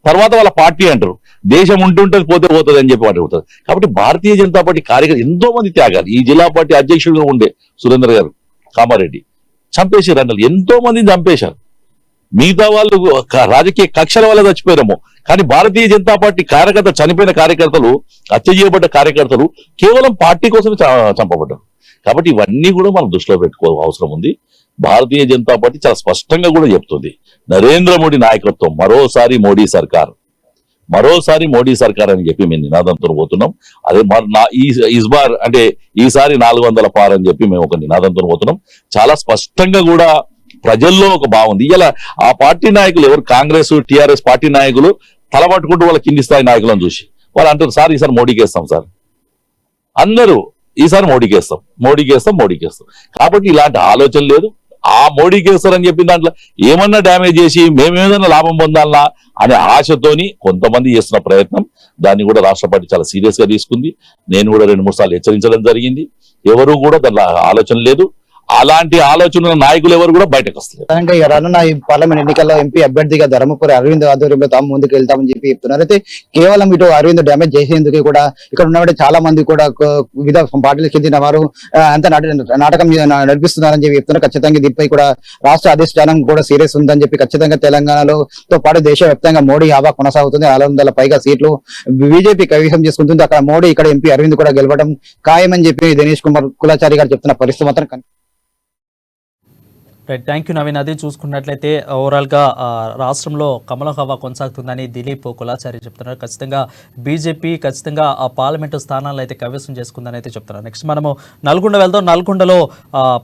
తర్వాత వాళ్ళ పార్టీ అంటారు. దేశం ఉంటుంటది పోతుంది అని చెప్పి అడుగుతారు. కాబట్టి భారతీయ జనతా పార్టీ కార్యకర్తలు ఎంతో మంది త్యాగాలు. ఈ జిల్లా పార్టీ అధ్యక్షుడిగా ఉండే సురేంద్ర గారు కామారెడ్డి చంపేశారు, అన్నలు ఎంతో మందిని చంపేశారు. మిగతా వాళ్ళు రాజకీయ కక్షల వల్ల చచ్చిపోయారేమో, కానీ భారతీయ జనతా పార్టీ చనిపోయిన కార్యకర్తలు, హత్య చేయబడ్డ కార్యకర్తలు కేవలం పార్టీ కోసమే చంపబడ్డారు. కాబట్టి ఇవన్నీ కూడా మనం దృష్టిలో పెట్టుకో అవసరం ఉంది. భారతీయ జనతా పార్టీ చాలా స్పష్టంగా కూడా చెప్తుంది, నరేంద్ర మోడీ నాయకత్వం, మరోసారి మోడీ సర్కార్ అని చెప్పి మేము నినాదంతో పోతున్నాం. అదే ఇస్బార్ అంటే ఈసారి 400 పార్ అని చెప్పి మేము ఒక నినాదంతో పోతున్నాం. చాలా స్పష్టంగా కూడా ప్రజల్లో ఒక బాగుంది. ఇలా ఆ పార్టీ నాయకులు ఎవరు, కాంగ్రెస్ టిఆర్ఎస్ పార్టీ నాయకులు తలపట్టుకుంటూ వాళ్ళ కింది స్థాయి నాయకులను చూసి వాళ్ళు అంటారు, సార్ ఈసారి మోడీకి వేస్తాం, సార్ అందరూ ఈసారి మోడీకి వేస్తాం. కాబట్టి ఇలాంటి ఆలోచన లేదు. ఆ మోడీకి వేస్తారని చెప్పిన దాంట్లో ఏమన్నా డ్యామేజ్ చేసి మేమేదన్నా లాభం పొందాలన్నా అనే ఆశతోని కొంతమంది చేస్తున్న ప్రయత్నం, దాన్ని కూడా రాష్ట్ర పార్టీ చాలా సీరియస్ గా తీసుకుంది. నేను కూడా 2-3 సార్లు హెచ్చరించడం జరిగింది. ఎవరు కూడా దాంట్లో ఆలోచన లేదు. అలాంటి ఆలోచన నాయకులు ఎవరు కూడా బయటకు వస్తారు. రానున్న ఈ పార్లమెంట్ ఎన్నికల్లో ఎంపీ అభ్యర్థిగా ధర్మపురి అరవింద్ ఆధ్వర్యంలో తాము ముందుకు వెళ్తామని చెప్పి చెప్తున్నారు. అయితే కేవలం ఇటు అరవింద్ డ్యామేజ్ చేసేందుకు కూడా ఇక్కడ ఉన్నవాడే చాలా మంది కూడా వివిధ పార్టీలకు చెందిన వారు అంత నాటకం నడిపిస్తున్నారని చెప్పి చెప్తున్నారు. ఖచ్చితంగా దీనిపై కూడా రాష్ట్ర అధిష్టానం కూడా సీరియస్ ఉందని చెప్పి ఖచ్చితంగా తెలంగాణలో తో పాటు దేశవ్యాప్తంగా మోడీ హవా కొనసాగుతుంది. 400 పైగా సీట్లు బీజేపీ కైవసం చేసుకుంటుంది. అక్కడ మోడీ, ఇక్కడ ఎంపీ అరవింద్ కూడా గెలవడం ఖాయమని చెప్పి దినేష్ కుమార్ కులాచారి గారు చెప్తున్న పరిస్థితి మాత్రం రైట్, థ్యాంక్ యూ నవీన్. అది చూసుకున్నట్లయితే ఓవరాల్గా రాష్ట్రంలో కమల హవా కొనసాగుతుందని దిలీప్ కులాచారి చెప్తున్నారు. ఖచ్చితంగా బీజేపీ ఖచ్చితంగా ఆ పార్లమెంటు స్థానాలను అయితే కైవసం చేసుకుందని అయితే చెప్తున్నారు. నెక్స్ట్ మనము నల్గొండ వెళ్దాం. నల్గొండలో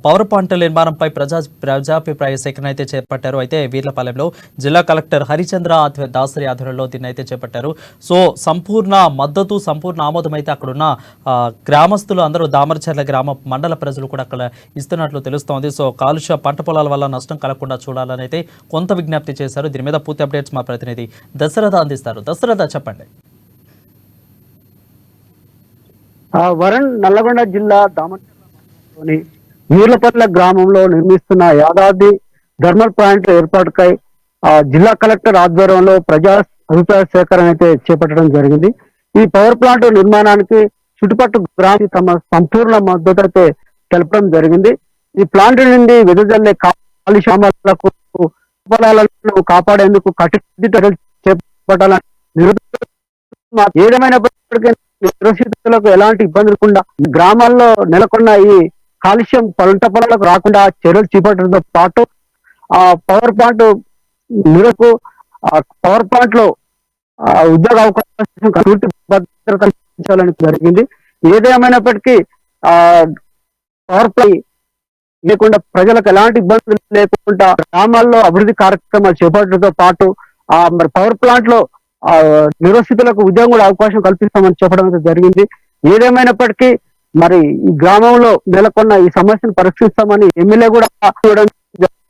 పవర్ ప్లాంట్ నిర్మాణంపై ప్రజాభిప్రాయ సేకరణ అయితే చేపట్టారు. అయితే వీర్లపాలెంలో జిల్లా కలెక్టర్ హరిచంద్ర దాసరి ఆధ్వర్యంలో దీన్ని అయితే చేపట్టారు. సో సంపూర్ణ మద్దతు, సంపూర్ణ ఆమోదం అయితే అక్కడున్న గ్రామస్తులు అందరూ, దామరచర్ల గ్రామ మండల ప్రజలు కూడా అక్కడ ఇస్తున్నట్లు తెలుస్తోంది. సో కాలుష్య పంట పొలాల వల్ల నష్టం కలగకుండా చూడాలని అయితే కొంత విజ్ఞప్తి చేశారు. దీని మీద పూర్తి అప్డేట్స్ మా ప్రతినిధి దశరథ అందిస్తారు. దశరథ, చెప్పండి. వరుణ్, నల్లగొండ జిల్లా దామరచర్లలోని వీర్లపల్లి గ్రామంలో నిర్మిస్తున్న యాదాద్రి థర్మల్ ప్లాంట్ ఏర్పాటుకై జిల్లా కలెక్టర్ ఆధ్వర్యంలో ప్రజా అభిప్రాయ సేకరణ అయితే చేపట్టడం జరిగింది. ఈ పవర్ ప్లాంట్ నిర్మాణానికి చుట్టుపక్కల గ్రామం తమ సంపూర్ణ మద్దతు అయితే తెలపడం జరిగింది. ఈ ప్లాంట్ నుండి వెదజల్లే కాలుష్యాలకు పొలాలను కాపాడేందుకు కఠిన చర్యలు చేపట్టాలని, ఏదేమైనప్పటికీ నిరసితులకు ఎలాంటి ఇబ్బంది లేకుండా గ్రామాల్లో నెలకొన్న ఈ కాలుష్యం పంట పొలాలకు రాకుండా చర్యలు చేపట్టడంతో పాటు ఆ పవర్ ప్లాంట్ నిరకు పవర్ ప్లాంట్ లో ఉద్యోగ అవకాశం పూర్తి భద్రత కల్పించాలని జరిగింది. ఏదేమైనప్పటికీ పవర్ ప్లాంట్ లేకుండా ప్రజలకు ఎలాంటి ఇబ్బందులు లేకుండా గ్రామాల్లో అభివృద్ధి కార్యక్రమాలు చేపట్టడంతో పాటు మరి పవర్ ప్లాంట్ లో నిరసితులకు ఉద్యోగం కూడా అవకాశం కల్పిస్తామని చెప్పడం జరిగింది. ఏదేమైనప్పటికీ మరి ఈ గ్రామంలో నెలకొన్న ఈ సమస్యను పరిష్కరిస్తామని ఎమ్మెల్యే కూడా చూడడం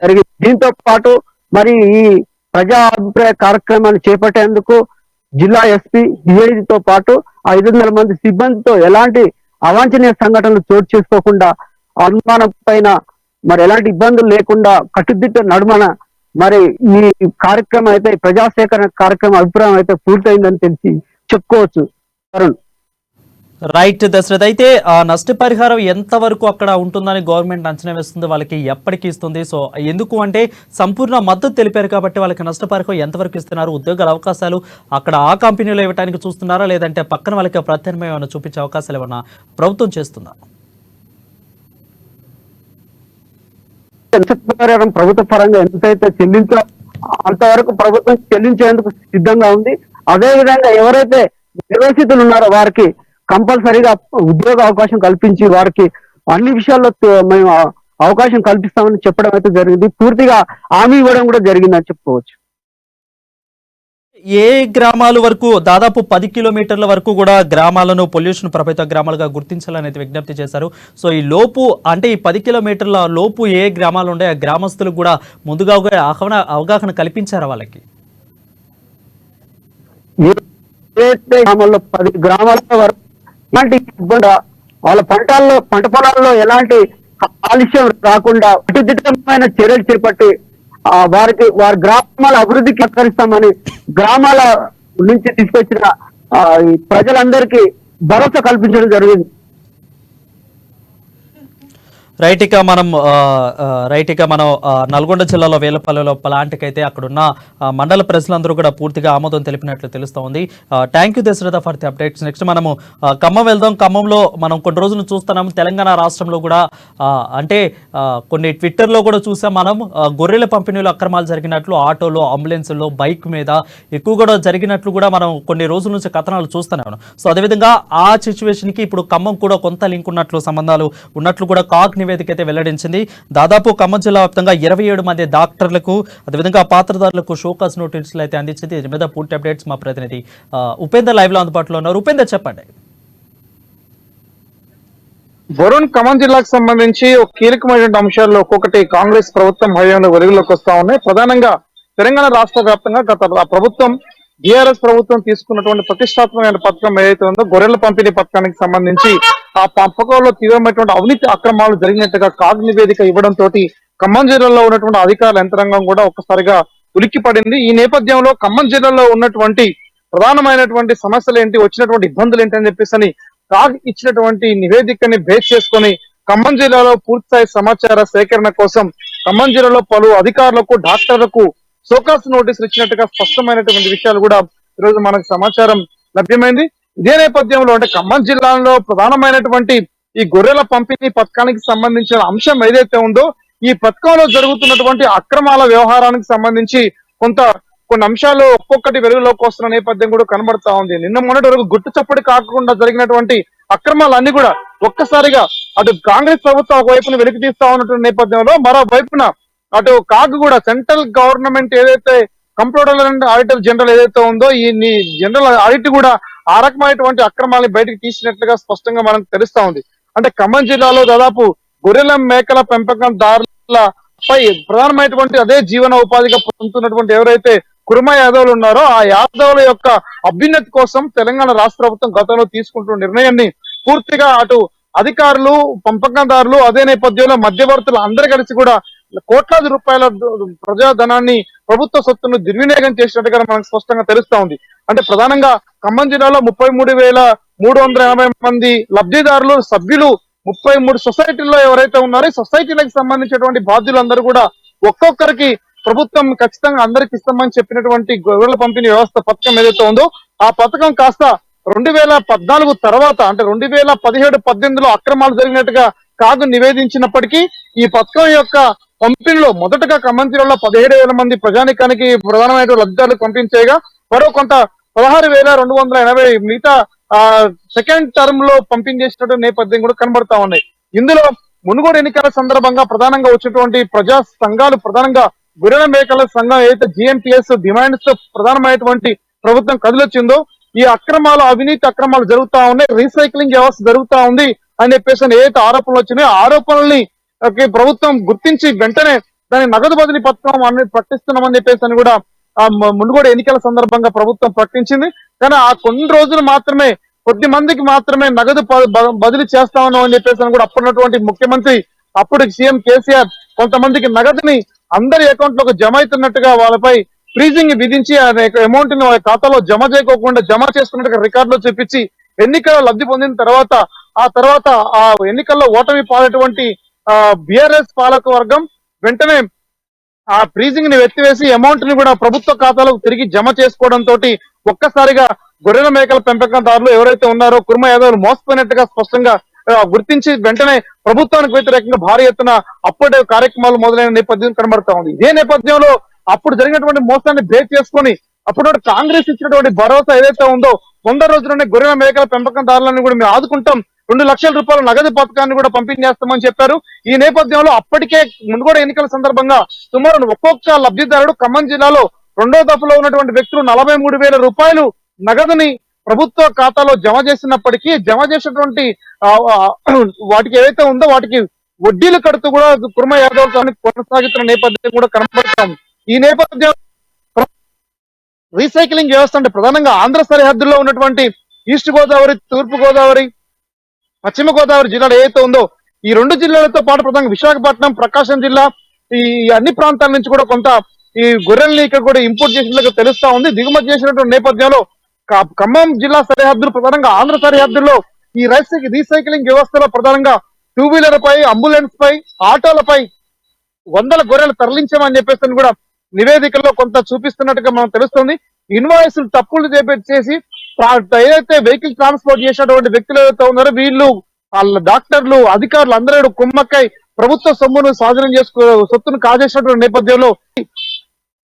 జరిగింది. దీంతో పాటు మరి ఈ ప్రజా అభిప్రాయ కార్యక్రమాన్ని చేపట్టేందుకు జిల్లా ఎస్పీ డిఐజీతో పాటు 500 మంది సిబ్బందితో ఎలాంటి అవాంఛనీయ సంఘటనలు చోటు చేసుకోకుండా అనుమానం పైన మరి ఎలాంటి ఇబ్బందులు లేకుండా కట్టుదిట్ట నడుమన మరి ఈ కార్యక్రమం అయితే ప్రజా సేకరణ కార్యక్రమం అభిప్రాయం అయితే పూర్తయిందని తెలిసి చెప్పుకోవచ్చు. వరుణ్, రైట్ దశరథ్, అయితే నష్టపరిహారం ఎంతవరకు అక్కడ ఉంటుందని గవర్నమెంట్ అంచనా వేస్తుంది, వాళ్ళకి ఎప్పటికి ఇస్తుంది? సో ఎందుకు అంటే సంపూర్ణ మద్దతు తెలిపారు కాబట్టి వాళ్ళకి నష్టపరిహారం ఎంతవరకు ఇస్తున్నారు? ఉద్యోగాల అవకాశాలు అక్కడ ఆ కంపెనీలో ఇవ్వడానికి చూస్తున్నారా, లేదంటే పక్కన వాళ్ళకి ప్రత్యామ్నాయం ఏమైనా చూపించే అవకాశాలు ఏమన్నా ప్రభుత్వం చేస్తుందా? ప్రభుత్వ పరంగా ఎంతైతే చెల్లించాలో అంతవరకు ప్రభుత్వం చెల్లించేందుకు సిద్ధంగా ఉంది. అదే విధంగా ఎవరైతే నిర్వసితులు ఉన్నారో వారికి కంపల్సరీగా ఉద్యోగ అవకాశం కల్పించి వారికి అన్ని విషయాల్లో మేము అవకాశం కల్పిస్తామని చెప్పడం అయితే జరిగింది. పూర్తిగా హామీ ఇవ్వడం కూడా జరిగిందని చెప్పుకోవచ్చు. ఏ గ్రామాల వరకు దాదాపు 10 కిలోమీటర్ల వరకు కూడా గ్రామాలను పొల్యూషన్ ప్రభావిత గ్రామాలుగా గుర్తించాలని అయితే విజ్ఞప్తి చేశారు. సో ఈ లోపు అంటే ఈ 10 కిలోమీటర్ల లోపు ఏ గ్రామాలు ఉండే ఆ గ్రామస్తులకు కూడా ముందుగా అవగాహన కల్పించారా వాళ్ళకి? గ్రామాల్లో 10 గ్రామాల వరకు ఎలాంటి ఇబ్బంది వాళ్ళ పంట పొలాల్లో ఎలాంటి కాలుష్యం రాకుండా కట్టుదిట్టమైన చర్యలు చేపట్టి వారి గ్రామాల అభివృద్ధికి సహకరిస్తామని గ్రామాల నుంచి తీసుకొచ్చిన ఈ ప్రజలందరికీ భరోసా కల్పించడం జరిగింది. రైట్ ఇక మనం నల్గొండ జిల్లాలో వేలపల్లిలో ప్లాంట్కి అయితే అక్కడున్న మండల ప్రజలందరూ కూడా పూర్తిగా ఆమోదం తెలిపినట్లు తెలుస్తూ ఉంది. Thank you Dasharatha for the updates. Next మనము ఖమ్మం వెళ్దాం. ఖమ్మంలో మనం కొన్ని రోజులు చూస్తున్నాం తెలంగాణ రాష్ట్రంలో కూడా అంటే కొన్ని ట్విట్టర్లో కూడా చూసాం మనం గొర్రెల పంపిణీలో అక్రమాలు జరిగినట్లు ఆటోలో అంబులెన్స్లో బైక్ మీద ఎక్కువ కూడా జరిగినట్లు కూడా మనం కొన్ని రోజుల నుంచి కథనాలు చూస్తున్నాం. సో అదేవిధంగా ఆ సిచ్యువేషన్కి ఇప్పుడు ఖమ్మం కూడా కొంత లింక్ ఉన్నట్లు సంబంధాలు ఉన్నట్లు కూడా కాగ్ నివేదిక అయితే వెల్లడించింది. దాదాపు ఖమ్మం జిల్లా వ్యాప్తంగా 27 మంది డాక్టర్లకు అదేవిధంగా పాత్రదారులకు షోకాస్ నోటీసులు అయితే అందించింది. దీని మీద పూర్తి అప్డేట్స్ మా ప్రతినిధి ఉపేందర్ లైవ్ లో అందుబాటులో ఉన్నారు. ఉపేందర్ చెప్పండి. వరుణ్, ఖమ్మం జిల్లాకు సంబంధించి ఒక కీలకమైన అంశాల్లో ఒక్కొక్కటి కాంగ్రెస్ ప్రభుత్వం హయాంలో వెలుగులోకి వస్తా ఉన్నాయి. ప్రధానంగా తెలంగాణ రాష్ట్ర వ్యాప్తంగా గత ప్రభుత్వం బీఆర్ఎస్ ప్రభుత్వం తీసుకున్నటువంటి ప్రతిష్టాత్మకమైన పథకం ఏదైతే ఉందో గొర్రెల పంపిణీ పథకానికి సంబంధించి ఆ పంపకంలో తీవ్రమైనటువంటి అవినీతి అక్రమాలు జరిగినట్టుగా కాగ్ నివేదిక ఇవ్వడంతో ఖమ్మం జిల్లాలో ఉన్నటువంటి అధికారుల యంత్రాంగం కూడా ఒక్కసారిగా ఉలిక్కి పడింది. ఈ నేపథ్యంలో ఖమ్మం జిల్లాలో ఉన్నటువంటి ప్రధానమైనటువంటి సమస్యలు ఏంటి, వచ్చినటువంటి ఇబ్బందులు ఏంటి అని చెప్పేసి కాగ్ ఇచ్చినటువంటి నివేదికని బేస్ చేసుకొని ఖమ్మం జిల్లాలో పూర్తిస్థాయి సమాచార సేకరణ కోసం ఖమ్మం జిల్లాలో పలు అధికారులకు డాక్టర్లకు షోకాస్ నోటీసులు ఇచ్చినట్టుగా స్పష్టమైనటువంటి విషయాలు కూడా ఈరోజు మనకు సమాచారం లభ్యమైంది. ఇదే నేపథ్యంలో అంటే ఖమ్మం జిల్లాలో ప్రధానమైనటువంటి ఈ గొర్రెల పంపిణీ పథకానికి సంబంధించిన అంశం ఏదైతే ఉందో ఈ పథకంలో జరుగుతున్నటువంటి అక్రమాల వ్యవహారానికి సంబంధించి కొన్ని అంశాలు ఒక్కొక్కటి వెలుగులోకి వస్తున్న నేపథ్యం కూడా కనబడతా ఉంది. నిన్న మొన్నటి వరకు గుట్టు చప్పటి కాకుండా జరిగినటువంటి అక్రమాలన్నీ కూడా ఒక్కసారిగా అటు కాంగ్రెస్ ప్రభుత్వం ఒకవైపున వెలికి తీస్తా ఉన్నటువంటి నేపథ్యంలో మరోవైపున అటు కాగ్ కూడా సెంట్రల్ గవర్నమెంట్ ఏదైతే కంప్ట్రోలర్ అండ్ ఆడిటర్ జనరల్ ఏదైతే ఉందో ఈ జనరల్ ఆడిట్ కూడా ఆ రకమైనటువంటి అక్రమాలని బయటకు తీసినట్లుగా స్పష్టంగా మనకు తెలుస్తా ఉంది. అంటే ఖమ్మం జిల్లాలో దాదాపు గొర్రెల మేకల పెంపకందారులపై ప్రధానమైనటువంటి అదే జీవన ఉపాధిగా పొందుతున్నటువంటి ఎవరైతే కుర్మ యాదవులు ఉన్నారో ఆ యాదవుల యొక్క అభ్యున్నతి కోసం తెలంగాణ రాష్ట్ర ప్రభుత్వం గతంలో తీసుకుంటున్న నిర్ణయాన్ని పూర్తిగా అటు అధికారులు పెంపకందారులు అదే నేపథ్యంలో మధ్యవర్తులు అందరూ కలిసి కూడా కోట్లాది రూపాయల ప్రజాధనాన్ని ప్రభుత్వ సొత్తును దుర్వినియోగం చేసినట్టుగా మనకు స్పష్టంగా తెలుస్తా ఉంది. అంటే ప్రధానంగా ఖమ్మం జిల్లాలో 33,380 మంది లబ్ధిదారులు సభ్యులు 33 సొసైటీల్లో ఎవరైతే ఉన్నారో ఈ సొసైటీలకు సంబంధించినటువంటి బాధ్యులందరూ కూడా ఒక్కొక్కరికి ప్రభుత్వం ఖచ్చితంగా అందరికి ఇస్తామని చెప్పినటువంటి గొర్రెల పంపిణీ వ్యవస్థ పథకం ఏదైతే ఉందో ఆ పథకం కాస్త 2014 తర్వాత అంటే 2017-18లో అక్రమాలు జరిగినట్టుగా కాగ్ నివేదించినప్పటికీ ఈ పథకం యొక్క పంపిణీలో మొదటగా ఖమ్మం జిల్లాలో 17,000 మంది ప్రజానికానికి ప్రధానమైన లబ్ధిదారులకు పంపించేగా మరో కొంత 16,280 మిగతా సెకండ్ టర్మ్ లో పంపిణీ చేసినట్టు నేపథ్యం కూడా కనబడతా ఉన్నాయి. ఇందులో మునుగోడు ఎన్నికల సందర్భంగా ప్రధానంగా వచ్చినటువంటి ప్రజా సంఘాలు ప్రధానంగా గొర్రెల మేకల సంఘం ఏదైతే జిఎంపిఎస్ డిమాండ్స్ తో ప్రధానమైనటువంటి ప్రభుత్వం కదిలొచ్చిందో ఈ అవినీతి అక్రమాలు జరుగుతా ఉన్నాయి, రీసైక్లింగ్ వ్యవస్థ జరుగుతా ఉంది అని చెప్పేసి ఏదైతే ఆరోపణలు వచ్చినాయో ఆరోపణల్ని ప్రభుత్వం గుర్తించి వెంటనే దాని నగదు బదిలీ పథకం అన్ని ప్రకటిస్తున్నామని చెప్పేసి కూడా మునుగోడు ఎన్నికల సందర్భంగా ప్రభుత్వం ప్రకటించింది. కానీ ఆ కొన్ని రోజులు మాత్రమే కొద్ది మందికి మాత్రమే నగదు బదిలీ చేస్తా ఉన్నాం అని చెప్పేసి కూడా అప్పుడున్నటువంటి ముఖ్యమంత్రి అప్పుడు సీఎం కేసీఆర్ కొంతమందికి నగదుని అందరి అకౌంట్ లోకి జమ అవుతున్నట్టుగా వాళ్ళపై ఫ్రీజింగ్ విధించి ఆ అమౌంట్ ని వాళ్ళ ఖాతాలో జమ చేయకోకుండా జమ చేసుకున్నట్టుగా రికార్డులో చూపించి ఎన్నికల్లో లబ్ధి పొందిన తర్వాత ఆ ఎన్నికల్లో ఓటమి పాలటువంటి బీఆర్ఎస్ పాలక వర్గం వెంటనే ఆ ఫ్రీజింగ్ ని ఎత్తివేసి అమౌంట్ ని కూడా ప్రభుత్వ ఖాతాలకు తిరిగి జమ చేసుకోవడంతో ఒక్కసారిగా గొర్రెల మేకల పెంపకందారులు ఎవరైతే ఉన్నారో కుర్మ యాదవులు మోసపోయినట్టుగా స్పష్టంగా గుర్తించి వెంటనే ప్రభుత్వానికి వ్యతిరేకంగా భారీ ఎత్తున అప్పుడే కార్యక్రమాలు మొదలైన నేపథ్యం కనబడతా ఉంది. ఇదే నేపథ్యంలో అప్పుడు జరిగినటువంటి మోసాన్ని బ్రేక్ చేసుకొని అప్పుడు కాంగ్రెస్ ఇచ్చినటువంటి భరోసా ఏదైతే ఉందో 100 రోజుల్లోనే గొర్రెల మేకల పెంపకందారులను కూడా మేము ఆదుకుంటాం, 2 లక్షల రూపాయల నగదు పథకాన్ని కూడా పంపిణీ చేస్తామని చెప్పారు. ఈ నేపథ్యంలో అప్పటికే మునుగోడు ఎన్నికల సందర్భంగా సుమారు ఒక్కొక్క లబ్ధిదారుడు ఖమ్మం జిల్లాలో 2వ దఫలో ఉన్నటువంటి వ్యక్తులు 43,000 రూపాయలు నగదుని ప్రభుత్వ ఖాతాలో జమ చేసినప్పటికీ జమ చేసినటువంటి వాటికి ఏదైతే ఉందో వాటికి వడ్డీలు కడుతూ కూడా కుర్మ యాదవ్ కొనసాగుతున్న నేపథ్యం కూడా కనబడతాం. ఈ నేపథ్యం రీసైక్లింగ్ వ్యవస్థ అంటే ప్రధానంగా ఆంధ్ర సరిహద్దుల్లో ఉన్నటువంటి ఈస్ట్ గోదావరి, తూర్పు గోదావరి, పశ్చిమ గోదావరి జిల్లాలో ఏదైతే ఉందో ఈ 2 జిల్లాలతో పాటు ప్రధానంగా విశాఖపట్నం, ప్రకాశం జిల్లా ఈ అన్ని ప్రాంతాల నుంచి కూడా కొంత ఈ గొర్రెల్ని ఇక్కడ కూడా ఇంపోర్ట్ చేసినట్లుగా తెలుస్తా ఉంది. దిగుమతి చేసినటువంటి నేపథ్యంలో ఖమ్మం జిల్లా సరిహద్దులు ప్రధానంగా ఆంధ్ర సరిహద్దుల్లో ఈ రీసైక్లింగ్ వ్యవస్థలో ప్రధానంగా 2 వీలర్ పై, అంబులెన్స్ పై, ఆటోలపై 100 గొర్రెలు తరలించామని చెప్పేసి కూడా నివేదికల్లో కొంత చూపిస్తున్నట్టుగా మనం తెలుస్తుంది. ఇన్వాయిస్లు తప్పులు చేసి ఏదైతే వెహికల్ ట్రాన్స్పోర్ట్ చేసినటువంటి వ్యక్తులు ఏదైతే ఉన్నారో వీళ్ళు వాళ్ళ డాక్టర్లు, అధికారులు అందరూ కుమ్మక్కై ప్రభుత్వ సొమ్మును స్వాధీనం సొత్తును కాజేసినటువంటి నేపథ్యంలో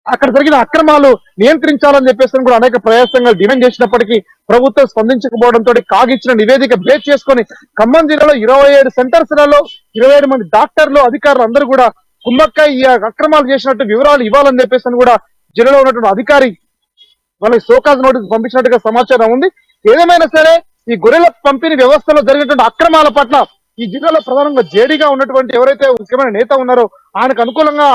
అక్కడ జరిగిన అక్రమాలు నియంత్రించాలని చెప్పేసి కూడా అనేక ప్రయాసంగా డిమాండ్ చేసినప్పటికీ ప్రభుత్వం స్పందించకపోవడంతో కాగిచ్చిన నివేదిక బేస్ చేసుకొని ఖమ్మం జిల్లాలో 27 సెంటర్స్ లలో 27 మంది డాక్టర్లు, అధికారులు అందరూ కూడా కుమ్మక్కై ఈ అక్రమాలు చేసినట్టు వివరాలు ఇవ్వాలని చెప్పేసి కూడా జిల్లాలో ఉన్నటువంటి అధికారి వాళ్ళకి షోకాజ్ నోటీస్ పంపించినట్టుగా సమాచారం ఉంది. ఏదేమైనా సరే ఈ గొర్రెల పంపిణీ వ్యవస్థలో జరిగినటువంటి అక్రమాల పట్ల ఈ జిల్లాలో ప్రధానంగా జేడీగా ఉన్నటువంటి ఎవరైతే ముఖ్యమైన నేత ఉన్నారో ఆయనకు అనుకూలంగా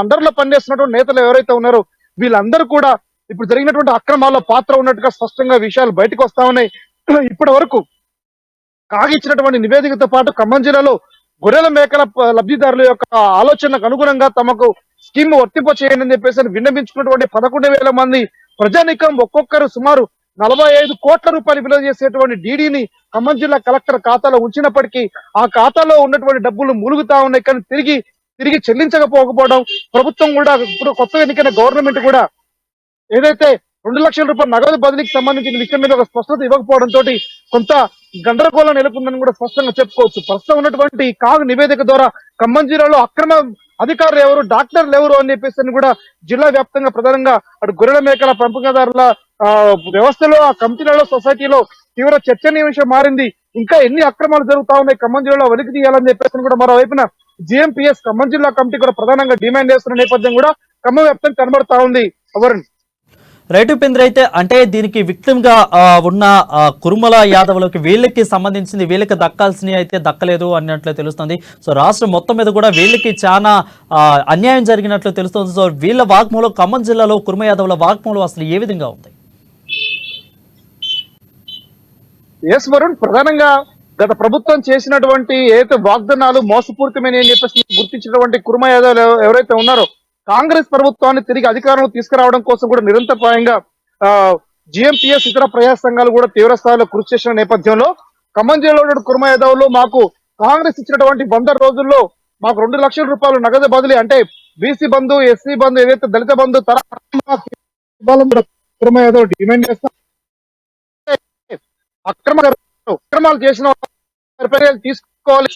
అండర్లో పనిచేస్తున్నటువంటి నేతలు ఎవరైతే ఉన్నారో వీళ్ళందరూ కూడా ఇప్పుడు జరిగినటువంటి అక్రమాల్లో పాత్ర ఉన్నట్టుగా స్పష్టంగా విషయాలు బయటకు వస్తా ఉన్నాయి. ఇప్పటి వరకు కాగిచ్చినటువంటి నివేదికతో పాటు ఖమ్మం జిల్లాలో గొర్రెల మేకల లబ్ధిదారుల యొక్క ఆలోచనకు అనుగుణంగా తమకు స్కీమ్ వర్తింప చేయండి అని చెప్పేసి విన్నవించుకున్నటువంటి 11,000 మంది ప్రజానికం ఒక్కొక్కరు సుమారు 45 కోట్ల రూపాయలు విలువ చేసేటువంటి డీడీని ఖమ్మం జిల్లా కలెక్టర్ ఖాతాలో ఉంచినప్పటికీ ఆ ఖాతాలో ఉన్నటువంటి డబ్బులు ములుగుతా ఉన్నాయి, కానీ తిరిగి చెల్లించకపోకపోవడం, ప్రభుత్వం కూడా ఇప్పుడు కొత్తగా ఎన్నికైన గవర్నమెంట్ కూడా ఏదైతే 2 లక్షల రూపాయల నగదు బదిలీకి సంబంధించిన విషయం మీద ఒక స్పష్టత ఇవ్వకపోవడంతో కొంత గందరగోళం నెలకొందని కూడా స్పష్టంగా చెప్పుకోవచ్చు. ప్రస్తుతం ఉన్నటువంటి కాగ్ నివేదిక ద్వారా ఖమ్మం జిల్లాలో అక్రమ అధికారులు ఎవరు, డాక్టర్లు ఎవరు అని చెప్పేసి కూడా జిల్లా వ్యాప్తంగా ప్రధానంగా అటు గొర్రెల మేకల పెంపకందారుల వ్యవస్థలో, ఆ కమిటీలలో, సొసైటీలో తీవ్ర చర్చనీయాంశం మారింది. ఇంకా ఎన్ని అక్రమాలు జరుగుతా ఉన్నాయి ఖమ్మం జిల్లాలో వెలికి తీయాలని చెప్పేసి కూడా మరోవైపున జిఎంపీఎస్ ఖమ్మం జిల్లా కమిటీ కూడా ప్రధానంగా డిమాండ్ చేస్తున్న నేపథ్యం కూడా ఖమ్మం వ్యాప్తంగా కనబడతా ఉంది. వరుణ్, రైట్ ఉపేంద్ర, అయితే అంటే దీనికి విక్టిమ్ గా ఉన్న కురుమల యాదవులకి వీళ్ళకి సంబంధించింది వీళ్ళకి దక్కాల్సినవి అయితే దక్కలేదు అన్నట్లు తెలుస్తుంది. సో రాష్ట్రం మొత్తం మీద కూడా వీళ్ళకి చాలా అన్యాయం జరిగినట్లు తెలుస్తుంది. సో వీళ్ళ వాగ్మూలం ఖమ్మం జిల్లాలో కురుమ యాదవుల వాగ్మూలం అసలు ఏ విధంగా ఉంది? ఎస్ వరుణ్, ప్రధానంగా గత ప్రభుత్వం చేసినటువంటి ఏదైతే వాగ్దానాలు మోసపూరితమైన చెప్పేసి గుర్తించినటువంటి కురుమ యాదవులు ఎవరైతే ఉన్నారో కాంగ్రెస్ ప్రభుత్వాన్ని తిరిగి అధికారంలో తీసుకురావడం కోసం కూడా నిరంతరాయంగా జిఎంపీఎస్ ఇతర ప్రజా సంఘాలు కూడా తీవ్ర స్థాయిలో కృషి చేసిన నేపథ్యంలో ఖమ్మం జిల్లాలో కురుమ యాదవులు మాకు కాంగ్రెస్ ఇచ్చినటువంటి 100 రోజుల్లో మాకు 2 లక్షల రూపాయలు నగదు బదిలీ అంటే బీసీ బంధు, ఎస్సీ బంధు, ఏదైతే దళిత బంధు కురుమ యాదవ్ డిమాండ్ చేస్తాం. అక్రమాలు చేసిన తీసుకోవాలి,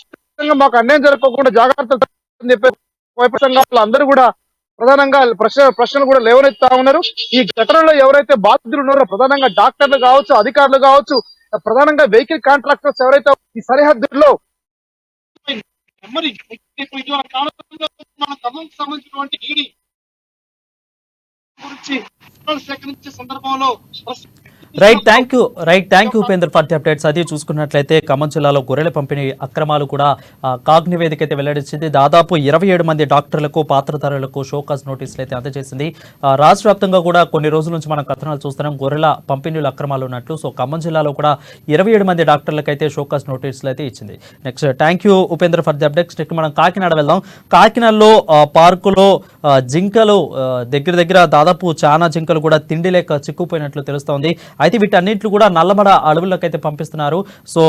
మాకు అన్యాయం జరగకుండా జాగ్రత్తలు అని చెప్పి సంఘాలు అందరూ కూడా ప్రధానంగా ప్రశ్నలు కూడా లేవనెత్తా ఉన్నారు. ఈ ఘటనలో ఎవరైతే బాధితులు ఉన్నారో ప్రధానంగా డాక్టర్లు కావచ్చు, అధికారులు కావచ్చు, ప్రధానంగా వెహికల్ కాంట్రాక్టర్స్ ఎవరైతే ఈ సరిహద్దుల్లో సంబంధించినటువంటి గురించి సేకరించే సందర్భంలో right, thank you Upendra for the updates. అది చూసుకున్నట్లయితే ఖమ్మం జిల్లాలో గొర్రెల పంపిణీ అక్రమాలు కూడా కాగ్ నివేదిక అయితే వెల్లడించింది. దాదాపు 27 మంది డాక్టర్లకు, పాత్రధారులకు షోకాజ్ నోటీసులు అయితే అందజేసింది. రాష్ట్ర వ్యాప్తంగా కూడా కొన్ని రోజుల నుంచి మనం కథనాలు చూస్తున్నాం గొర్రెల పంపిణీలు అక్రమాలు ఉన్నట్లు. సో ఖమ్మం జిల్లాలో కూడా 27 మంది డాక్టర్లకు అయితే షోకాజ్ నోటీసులు అయితే ఇచ్చింది. Next thank you Upendra for the updates. Next మనం కాకినాడ వెళ్దాం. కాకినాడలో పార్కులో జింకలు దగ్గర దాదాపు చాలా జింకలు కూడా తిండి లేక చిక్కుపోయినట్లు తెలుస్తోంది. అయితే వీటన్నింటిని కూడా నల్లమడ అడవుల్లోకి అయితే పంపిస్తున్నారు. సో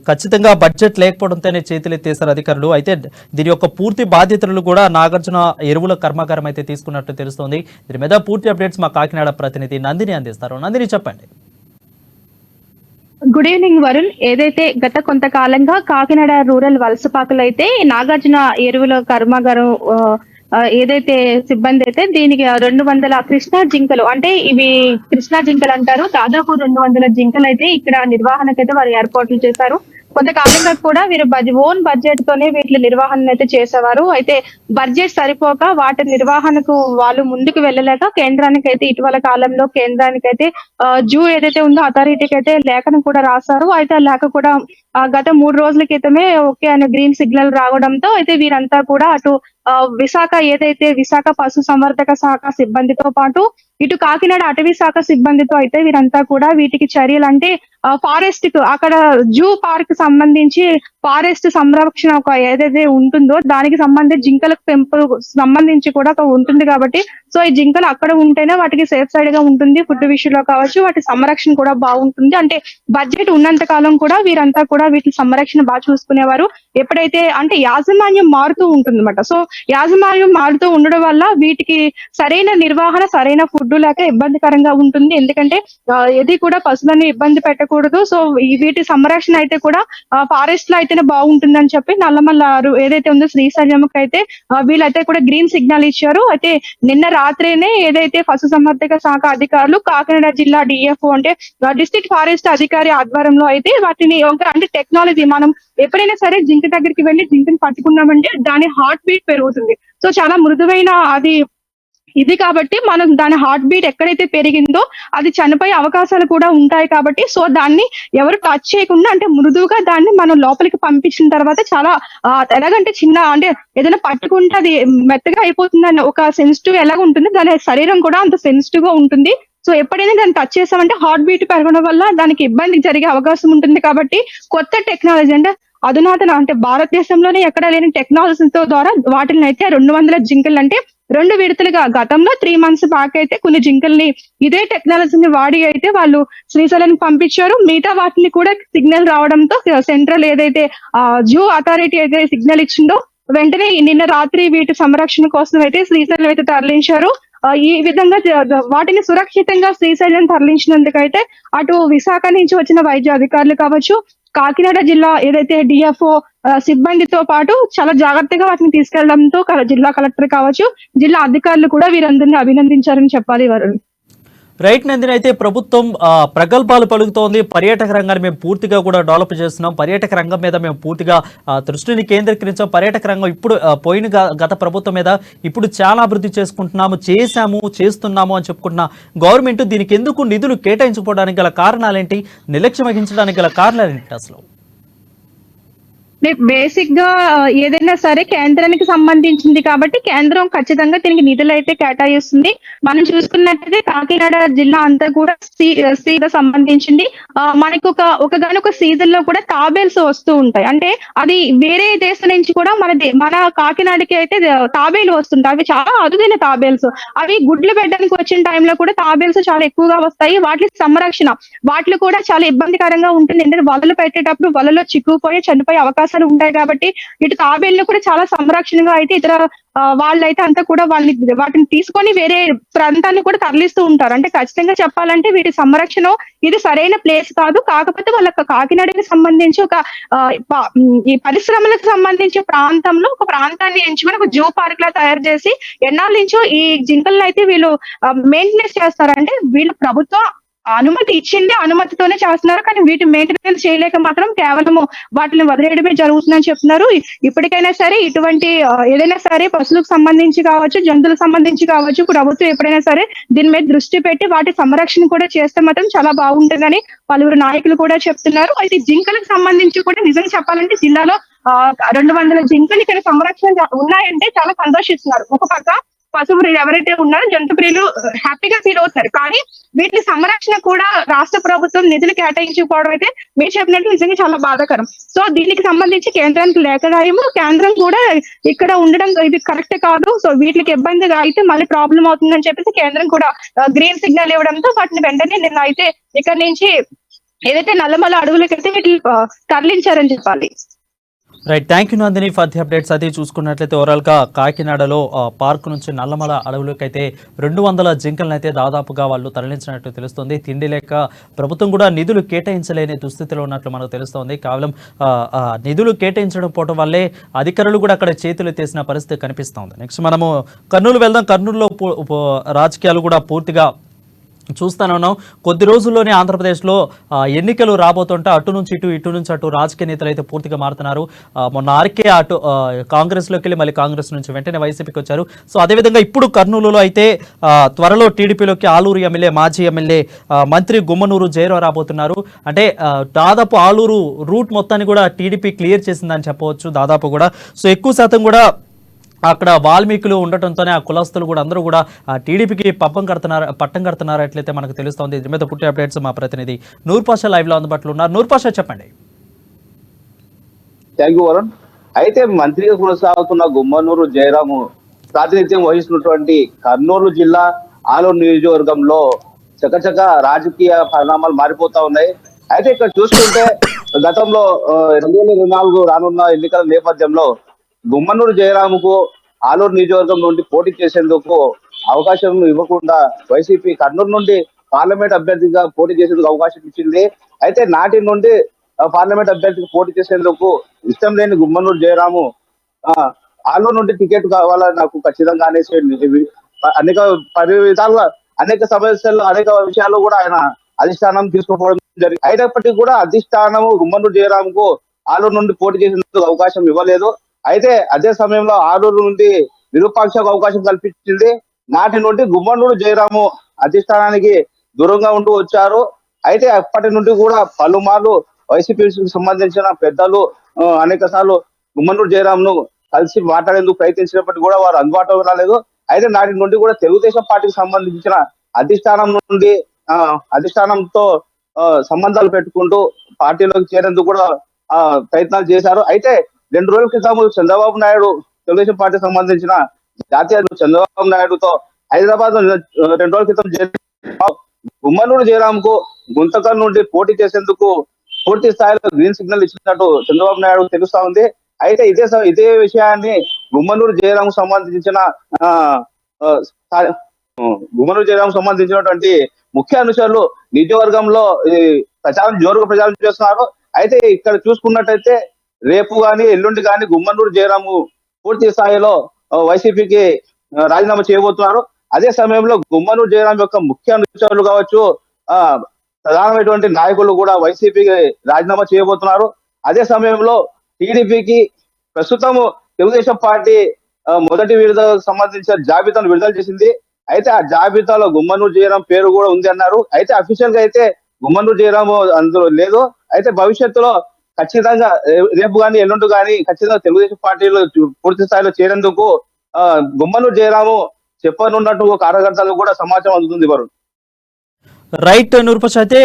ఖచ్చితంగా బడ్జెట్ లేకపోవడంతోనే చేతులెత్తేశారు అధికారులు. అయితే దీని యొక్క పూర్తి బాధ్యతలు కూడా నాగార్జున ఎరువుల కర్మాగారం అయితే తీసుకున్నట్టు తెలుస్తోంది. దీని మీద పూర్తి అప్డేట్స్ మా కాకినాడ ప్రతినిధి నందిని అందిస్తారు. నందిని, చెప్పండి. Good evening Varun. ఏదైతే గత కొంతకాలంగా కాకినాడ రూరల్ వలసపాకలో అయితే నాగార్జున ఎరువుల కర్మాగారం ఏదైతే సిబ్బంది అయితే దీనికి 200 కృష్ణా జింకలు, అంటే ఇవి కృష్ణా జింకలు అంటారు. దాదాపు 200 జింకలు అయితే ఇక్కడ నిర్వహణకైతే వారు ఏర్పాట్లు చేశారు. కొంతకాలంగా కూడా వీరు ఓన్ బడ్జెట్ తోనే వీటి నిర్వహణ అయితే చేసేవారు. అయితే బడ్జెట్ సరిపోక వాటి నిర్వహణకు వాళ్ళు ముందుకు వెళ్ళలేక కేంద్రానికి అయితే ఇటీవల కాలంలో కేంద్రానికైతే జూ ఏదైతే ఉందో అథారిటీకి అయితే లేఖను కూడా రాశారు. అయితే ఆ లేఖ కూడా గత 3 రోజుల క్రితమే ఓకే అనే గ్రీన్ సిగ్నల్ రావడంతో అయితే వీరంతా కూడా అటు విశాఖ పశు సంవర్ధక శాఖ సిబ్బందితో పాటు ఇటు కాకినాడ అటవీ శాఖ సిబ్బందితో అయితే వీరంతా కూడా వీటికి చర్యలు, అంటే ఫారెస్ట్ కు అక్కడ జూ పార్క్ సంబంధించి ఫారెస్ట్ సంరక్షణ ఒక ఏదైతే ఉంటుందో దానికి సంబంధించి జింకలకు పెంపు సంబంధించి కూడా ఒక ఉంటుంది కాబట్టి సో ఈ జింకలు అక్కడ ఉంటేనే వాటికి సేఫ్ సైడ్ గా ఉంటుంది. ఫుడ్ విషయంలో కావచ్చు, వాటి సంరక్షణ కూడా బాగుంటుంది. అంటే బడ్జెట్ ఉన్నంత కాలం కూడా వీరంతా కూడా వీటి సంరక్షణ బాగా చూసుకునేవారు. ఎప్పుడైతే అంటే యాజమాన్యం మారుతూ ఉంటుందన్నమాట. సో యాజమాన్యం మారుతూ ఉండడం వల్ల వీటికి సరైన నిర్వహణ, సరైన ఫుడ్ లేక ఇబ్బందికరంగా ఉంటుంది. ఎందుకంటే ఏది కూడా పశువులను ఇబ్బంది పెట్టకూడదు. సో వీటి సంరక్షణ అయితే కూడా ఫారెస్ట్ లో అయితేనే బాగుంటుందని చెప్పి నల్లమల్ల ఏదైతే ఉందో శ్రీశైలంకి అయితే వీళ్ళైతే కూడా గ్రీన్ సిగ్నల్ ఇచ్చారు. అయితే నిన్న రాత్రినే ఏదైతే పశు సంవర్ధక శాఖ అధికారులు కాకినాడ జిల్లా డిఎఫ్ఓ అంటే డిస్ట్రిక్ట్ ఫారెస్ట్ అధికారి ఆధ్వర్యంలో అయితే వాటిని అంటే టెక్నాలజీ, మనం ఎప్పుడైనా సరే జింక దగ్గరికి వెళ్ళి జింకని పట్టుకున్నామంటే దాని హార్ట్ బీట్ పెరుగుతుంది. సో చాలా మృదువైన ఇది కాబట్టి మనం దాని హార్ట్ బీట్ ఎక్కడైతే పెరిగిందో అది చనిపోయే అవకాశాలు కూడా ఉంటాయి. కాబట్టి సో దాన్ని ఎవరు టచ్ చేయకుండా అంటే మృదువుగా దాన్ని మనం లోపలికి పంపించిన తర్వాత చాలా ఎలాగంటే చిన్న అంటే ఏదైనా పట్టుకుంటే అది మెత్తగా అయిపోతుందని ఒక సెన్సిటివ్ ఎలాగ ఉంటుంది, దాని శరీరం కూడా అంత సెన్సిటివ్ గా ఉంటుంది. సో ఎప్పుడైనా దాన్ని టచ్ చేసామంటే హార్ట్ బీట్ పెరగడం వల్ల దానికి ఇబ్బంది జరిగే అవకాశం ఉంటుంది. కాబట్టి కొత్త టెక్నాలజీ అంటే అధునాతన అంటే భారతదేశంలోనే ఎక్కడ లేని టెక్నాలజీతో ద్వారా వాటిని అయితే 200 జింకలు అంటే 2 విడతలుగా గతంలో 3 months బ్యాక్ అయితే కొన్ని జింకల్ని ఇదే టెక్నాలజీని వాడి అయితే వాళ్ళు శ్రీశైలానికి పంపించారు. మిగతా వాటిని కూడా సిగ్నల్ రావడంతో సెంట్రల్ ఏదైతే జూ అథారిటీ అయితే సిగ్నల్ ఇచ్చిందో వెంటనే నిన్న రాత్రి వీటి సంరక్షణ కోసం అయితే శ్రీశైలం అయితే తరలించారు. ఈ విధంగా వాటిని సురక్షితంగా శ్రీశైలం తరలించినందుకైతే అటు విశాఖ నుంచి వచ్చిన వైద్య అధికారులు కావచ్చు, కాకినాడ జిల్లా ఏదైతే డిఎఫ్ఓ సిబ్బందితో పాటు చాలా జాగ్రత్తగా వాటిని తీసుకెళ్లడంతో జిల్లా కలెక్టర్ కావచ్చు, జిల్లా అధికారులు కూడా వీరందరినీ అభినందించారని చెప్పాలి. వరుణ్. రైట్ నందిని, అయితే ప్రభుత్వం ప్రగల్భాలు పలుకుతోంది. పర్యాటక రంగాన్ని మేము పూర్తిగా కూడా డెవలప్ చేస్తున్నాం, పర్యాటక రంగం మీద మేము పూర్తిగా దృష్టిని కేంద్రీకరించాం, పర్యాటక రంగం ఇప్పుడు పోయిన గత ప్రభుత్వం మీద ఇప్పుడు చాలా అభివృద్ధి చేస్తున్నాము అని చెప్పుకుంటున్న గవర్నమెంట్ దీనికి ఎందుకు నిధులు కేటాయించుకోవడానికి గల కారణాలేంటి, నిర్లక్ష్యం వహించడానికి గల కారణాలేంటి అసలు? బేసిక్ గా ఏదైనా సరే కేంద్రానికి సంబంధించింది కాబట్టి కేంద్రం ఖచ్చితంగా దీనికి నిధులు అయితే కేటాయిస్తుంది. మనం చూసుకున్నట్టయితే కాకినాడ జిల్లా అంతా కూడా సీగా సంబంధించింది. మనకి ఒకగానొక సీజన్ లో కూడా తాబేల్స్ వస్తూ ఉంటాయి. అంటే అది వేరే దేశం నుంచి కూడా మన కాకినాడకి అయితే తాబేలు వస్తుంటాయి. అవి చాలా అరుదైన తాబేల్స్. అవి గుడ్లు పెట్టడానికి వచ్చిన టైంలో కూడా తాబేల్స్ చాలా ఎక్కువగా వస్తాయి. వాటి సంరక్షణ వాటిలో కూడా చాలా ఇబ్బందికరంగా ఉంటుంది. ఎందుకంటే వలలు పెట్టేటప్పుడు వలలో చిక్కుపోయి చనిపోయే అవకాశం ఉంటాయి. కాబట్టి ఇటు తాబేళ్లు కూడా చాలా సంరక్షణగా అయితే ఇతర వాళ్ళైతే అంతా కూడా వాటిని తీసుకొని వేరే ప్రాంతాన్ని కూడా తరలిస్తూ ఉంటారు. అంటే ఖచ్చితంగా చెప్పాలంటే వీటి సంరక్షణ ఇది సరైన ప్లేస్ కాదు. కాకపోతే వాళ్ళ కాకినాడకి సంబంధించి ఈ పరిశ్రమలకు సంబంధించి ప్రాంతంలో ఒక ప్రాంతాన్ని ఎంచుకొని ఒక జూ పార్క్ లా తయారు చేసి ఎన్నాళ్ళ నుంచో ఈ జింకలను అయితే వీళ్ళు మెయింటెనెన్స్ చేస్తారు. అంటే వీళ్ళు ప్రభుత్వం అనుమతి ఇచ్చింది, అనుమతితోనే చేస్తున్నారు. కానీ వీటి మెయింటెనెన్స్ చేయలేక మాత్రం కేవలం వాటిని వదిలేయడమే జరుగుతుందని చెప్తున్నారు. ఇప్పటికైనా సరే ఇటువంటి ఏదైనా సరే పశువులకు సంబంధించి కావచ్చు, జంతువులకు సంబంధించి కావచ్చు, ప్రభుత్వం ఎప్పుడైనా సరే దీని మీద దృష్టి పెట్టి వాటి సంరక్షణ కూడా చేస్తే మాత్రం చాలా బాగుంటుందని పలువురు నాయకులు కూడా చెప్తున్నారు. అయితే జింకలకు సంబంధించి కూడా నిజంగా చెప్పాలంటే జిల్లాలో 200 జింకలు ఇక్కడ సంరక్షణ ఉన్నాయంటే చాలా సంతోషిస్తున్నారు. ఒక పక్క పశువులు ఎవరైతే ఉన్నారో జంతు ప్రియులు హ్యాపీగా ఫీల్ అవుతున్నారు. కానీ వీటి సంరక్షణ కూడా రాష్ట్ర ప్రభుత్వం నిధులు కేటాయించుకోవడం అయితే మీరు చెప్పినట్టు నిజంగా చాలా బాధాకరం. సో దీనికి సంబంధించి కేంద్రానికి లేఖ రాయము, కేంద్రం కూడా ఇక్కడ ఉండడం ఇది కరెక్ట్ కాదు, సో వీటికి ఇబ్బందిగా అయితే మళ్ళీ ప్రాబ్లం అవుతుందని చెప్పేసి కేంద్రం కూడా గ్రీన్ సిగ్నల్ ఇవ్వడంతో వాటిని వెంటనే నిన్న అయితే ఇక్కడ నుంచి ఏదైతే నల్లమల అడవులకైతే వీటిని తరలించారని చెప్పాలి. Right, thank you Nandini for the updates. అది చూసుకున్నట్లయితే ఓవరాల్గా కాకినాడలో పార్క్ నుంచి నల్లమల అడవులకు అయితే 200 జింకలను అయితే దాదాపుగా వాళ్ళు తరలించినట్టు తెలుస్తుంది. తిండి లేక ప్రభుత్వం కూడా నిధులు కేటాయించలేని దుస్థితిలో ఉన్నట్లు మనకు తెలుస్తోంది. కేవలం నిధులు కేటాయించడం పోవడం వల్లే అధికారులు కూడా అక్కడ చేతులు ఎత్తేసిన పరిస్థితి కనిపిస్తోంది. నెక్స్ట్ మనము కర్నూలు వెళ్దాం. కర్నూలులో రాజకీయాలు కూడా పూర్తిగా చూస్తూనే ఉన్నాం. కొద్ది రోజుల్లోనే ఆంధ్రప్రదేశ్లో ఎన్నికలు రాబోతుంటే అటు నుంచి ఇటు నుంచి అటు రాజకీయ నేతలు అయితే పూర్తిగా మారుతున్నారు. మొన్న ఆర్కే అటు కాంగ్రెస్లోకి వెళ్ళి మళ్ళీ కాంగ్రెస్ నుంచి వెంటనే వైసీపీకి వచ్చారు. సో అదేవిధంగా ఇప్పుడు కర్నూలులో అయితే త్వరలో టీడీపీలోకి ఆలూరు ఎమ్మెల్యే, మాజీ ఎమ్మెల్యే మంత్రి గుమ్మనూరు జయరాం రాబోతున్నారు. అంటే దాదాపు ఆలూరు రూట్ మొత్తాన్ని కూడా టీడీపీ క్లియర్ చేసిందని చెప్పవచ్చు దాదాపు కూడా. సో ఎక్కువ శాతం కూడా అక్కడ వాల్మీకులు ఉండటంతోనే ఆ కులస్తులు కూడా అందరూ కూడా టీడీపీకి పట్టం కడుతున్నారు అట్లయితే మనకు తెలుస్తోంది. దీని మీద పుట్టి అప్డేట్స్ మా ప్రతినిధి నూర్ పాషా లైవ్ లో అందుబాటులో ఉన్నారు. నూర్ పాషా, చెప్పండి. Thank you Varun. అయితే మంత్రిగా కొనసాగుతున్న గుమ్మనూరు జయరాము ప్రాతినిధ్యం వహిస్తున్నటువంటి కర్నూలు జిల్లా ఆలూరు నియోజకవర్గంలో చకచక రాజకీయ పరిణామాలు మారిపోతా ఉన్నాయి. అయితే ఇక్కడ చూసుకుంటే గతంలో 2024 రానున్న ఎన్నికల నేపథ్యంలో గుమ్మనూరు జయరాముకు ఆలూరు నియోజకవర్గం నుండి పోటీ చేసేందుకు అవకాశం ఇవ్వకుండా వైసీపీ కర్నూలు నుండి పార్లమెంట్ అభ్యర్థిగా పోటీ చేసేందుకు అవకాశం ఇచ్చింది. అయితే నాటి నుండి పార్లమెంట్ అభ్యర్థికి పోటీ చేసేందుకు ఇష్టం లేని గుమ్మనూరు జయరాము ఆలూరు నుండి టికెట్ కావాలని నాకు ఖచ్చితంగా అనేసి అనేక విధాలుగా అనేక సమస్యలు అనేక విషయాలు కూడా ఆయన అధిష్టానం తీసుకుపోవడం జరిగింది. అయినప్పటికీ కూడా అధిష్టానము గుమ్మనూరు జయరాముకు ఆలూరు నుండి పోటీ చేసేందుకు అవకాశం ఇవ్వలేదు. అయితే అదే సమయంలో ఆలూరు నుండి విరూపాక్షకు అవకాశం కల్పించింది. నాటి నుండి గుమ్మనూరు జయరాము అధిష్టానానికి దూరంగా ఉంటూ వచ్చారు. అయితే అప్పటి నుండి కూడా పలుమార్లు వైసీపీకి సంబంధించిన పెద్దలు అనేక సార్లు గుమ్మనూరు జయరాంను కలిసి మాట్లాడేందుకు ప్రయత్నించినప్పటికీ కూడా వారు అందుబాటులో రాలేదు. అయితే నాటి నుండి కూడా తెలుగుదేశం పార్టీకి సంబంధించిన అధిష్టానం నుండి అధిష్టానంతో సంబంధాలు పెట్టుకుంటూ పార్టీలోకి చేరేందుకు కూడా ప్రయత్నాలు చేశారు. అయితే 2 రోజుల క్రితం చంద్రబాబు నాయుడు తెలుగుదేశం పార్టీకి సంబంధించిన జాతీయ చంద్రబాబు నాయుడుతో హైదరాబాద్ 2 రోజుల క్రితం గుమ్మనూరు జయరాంకు గుంతకల్ నుండి పోటీ చేసేందుకు పూర్తి స్థాయిలో గ్రీన్ సిగ్నల్ ఇచ్చినట్టు చంద్రబాబు నాయుడు తెలుస్తా ఉంది. అయితే ఇదే విషయాన్ని గుమ్మనూరు జయరాం సంబంధించినటువంటి ముఖ్య అనుచరులు నియోజకవర్గంలో జోరుగా ప్రచారం చేస్తున్నారు. అయితే ఇక్కడ చూసుకున్నట్టయితే రేపు గాని ఎల్లుండి గాని గుమ్మనూరు జయరాము పూర్తి స్థాయిలో వైసీపీకి రాజీనామా చేయబోతున్నారు. అదే సమయంలో గుమ్మనూరు జయరాం యొక్క ముఖ్య అనుచరులు కావచ్చు, ప్రధానమైనటువంటి నాయకులు కూడా వైసీపీకి రాజీనామా చేయబోతున్నారు. అదే సమయంలో టీడీపీకి ప్రస్తుతం తెలుగుదేశం పార్టీ మొదటి విడుదలకు సంబంధించిన జాబితాను విడుదల చేసింది. అయితే ఆ జాబితాలో గుమ్మనూరు జయరాం పేరు కూడా ఉంది అన్నారు. అయితే అఫీషియల్ గా అయితే గుమ్మనూరు జయరాం అందులో లేదు. అయితే భవిష్యత్తులో ఖచ్చితంగా రేపు కానీ ఎల్లుండి కానీ ఖచ్చితంగా తెలుగుదేశం పార్టీలో పూర్తి స్థాయిలో చేరేందుకు గుమ్మనూరు జయరాము చెప్పనున్నట్టు కార్యకర్తలకు కూడా సమాచారం అందుతుంది. వరుణ్, రైట్ నూర్పష్, అయితే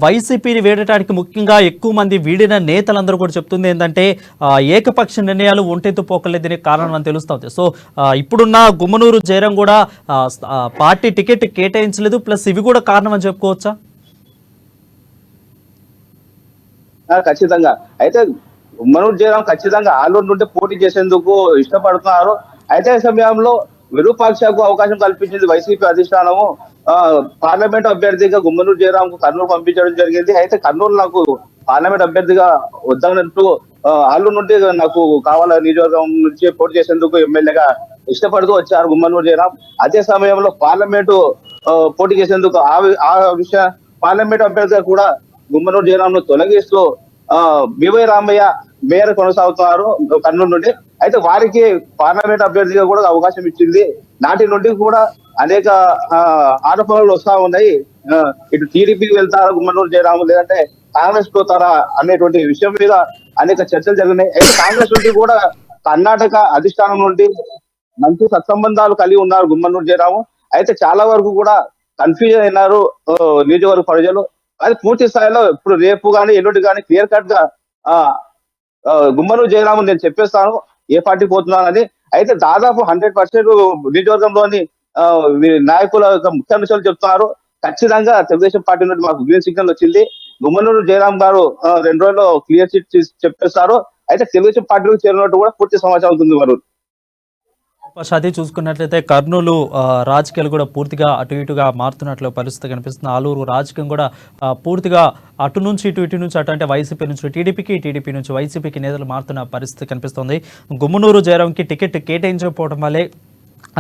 వైసీపీని వీడటానికి ముఖ్యంగా ఎక్కువ మంది వీడిన నేతలందరూ కూడా చెప్తుంది ఏంటంటే ఏకపక్ష నిర్ణయాలు ఒంటెత్తు పోకలేదని కారణం అని తెలుస్తుంది. సో ఇప్పుడున్న గుమ్మనూరు జయరాం కూడా పార్టీ టికెట్ కేటాయించలేదు, ప్లస్ ఇవి కూడా కారణం అని చెప్పుకోవచ్చా? ఖచ్చితంగా. అయితే గుమ్మనూరు జయరాం ఖచ్చితంగా ఆలూరు నుండి పోటీ చేసేందుకు ఇష్టపడుతున్నారు. అయితే సమయంలో విరూపాక్షకు అవకాశం కల్పించింది వైసీపీ అధిష్టానము. పార్లమెంట్ అభ్యర్థిగా గుమ్మనూరు జయరాం కు కర్నూలు పంపించడం జరిగింది. అయితే కర్నూలు నాకు పార్లమెంట్ అభ్యర్థిగా వద్దన్నట్టు ఆలూరు నుండి నాకు కావాల నియోజకవర్గం నుంచి పోటీ చేసేందుకు ఎమ్మెల్యేగా ఇష్టపడుతూ వచ్చారు గుమ్మనూరు జయరాం. అదే సమయంలో పార్లమెంటు పోటీ చేసేందుకు ఆ విషయ పార్లమెంట్ అభ్యర్థిగా కూడా గుమ్మనూరు జయరాంను తొలగిస్తూ బివై రామయ్య మేయర్ కొనసాగుతున్నారు కర్నూలు నుండి. అయితే వారికి పార్లమెంట్ అభ్యర్థిగా కూడా అవకాశం ఇచ్చింది. నాటి నుండి కూడా అనేక ఆరోపణలు వస్తా ఉన్నాయి. ఇటు టీడీపీకి వెళ్తారా గుమ్మనూరు జయరాం, లేదంటే కాంగ్రెస్ పోతారా అనేటువంటి విషయం మీద అనేక చర్చలు జరిగినాయి. అయితే కాంగ్రెస్ నుండి కూడా కర్ణాటక అధిష్టానం నుండి మంచి సత్సంబంధాలు కలిగి ఉన్నారు గుమ్మనూరు జయరాము. అయితే చాలా వరకు కూడా కన్ఫ్యూజన్ అయినారు నియోజకవర్గ ప్రజలు. అది పూర్తి స్థాయిలో ఇప్పుడు రేపు కానీ ఎల్లుండి కానీ క్లియర్ కట్ గా గుమ్మనూరు జయరాము నేను చెప్పేస్తాను ఏ పార్టీ పోతున్నానని. అయితే దాదాపు 100% నియోజకవర్గంలోని నాయకుల ముఖ్య అంశాలు చెప్తున్నారు. ఖచ్చితంగా తెలుగుదేశం పార్టీ నుండి మాకు గ్రీన్ సిగ్నల్ వచ్చింది. గుమ్మనూరు జయరాం గారు 2 రోజుల్లో క్లియర్ చిట్ చెప్పేస్తారు. అయితే తెలుగుదేశం పార్టీలో చేరినట్టు కూడా పూర్తి సమాచారం అవుతుంది వారు. అది చూసుకున్నట్లయితే కర్నూలు రాజకీయాలు కూడా పూర్తిగా అటు ఇటుగా మారుతున్నట్లు పరిస్థితి కనిపిస్తుంది. ఆలూరు రాజకీయం కూడా పూర్తిగా అటు నుంచి ఇటు నుంచి అటు అంటే వైసీపీ నుంచి టీడీపీ నుంచి వైసీపీకి నేతలు మారుతున్న పరిస్థితి కనిపిస్తుంది. గుమ్మనూరు జయరాంకి టికెట్ కేటాయించకపోవడం వల్లే,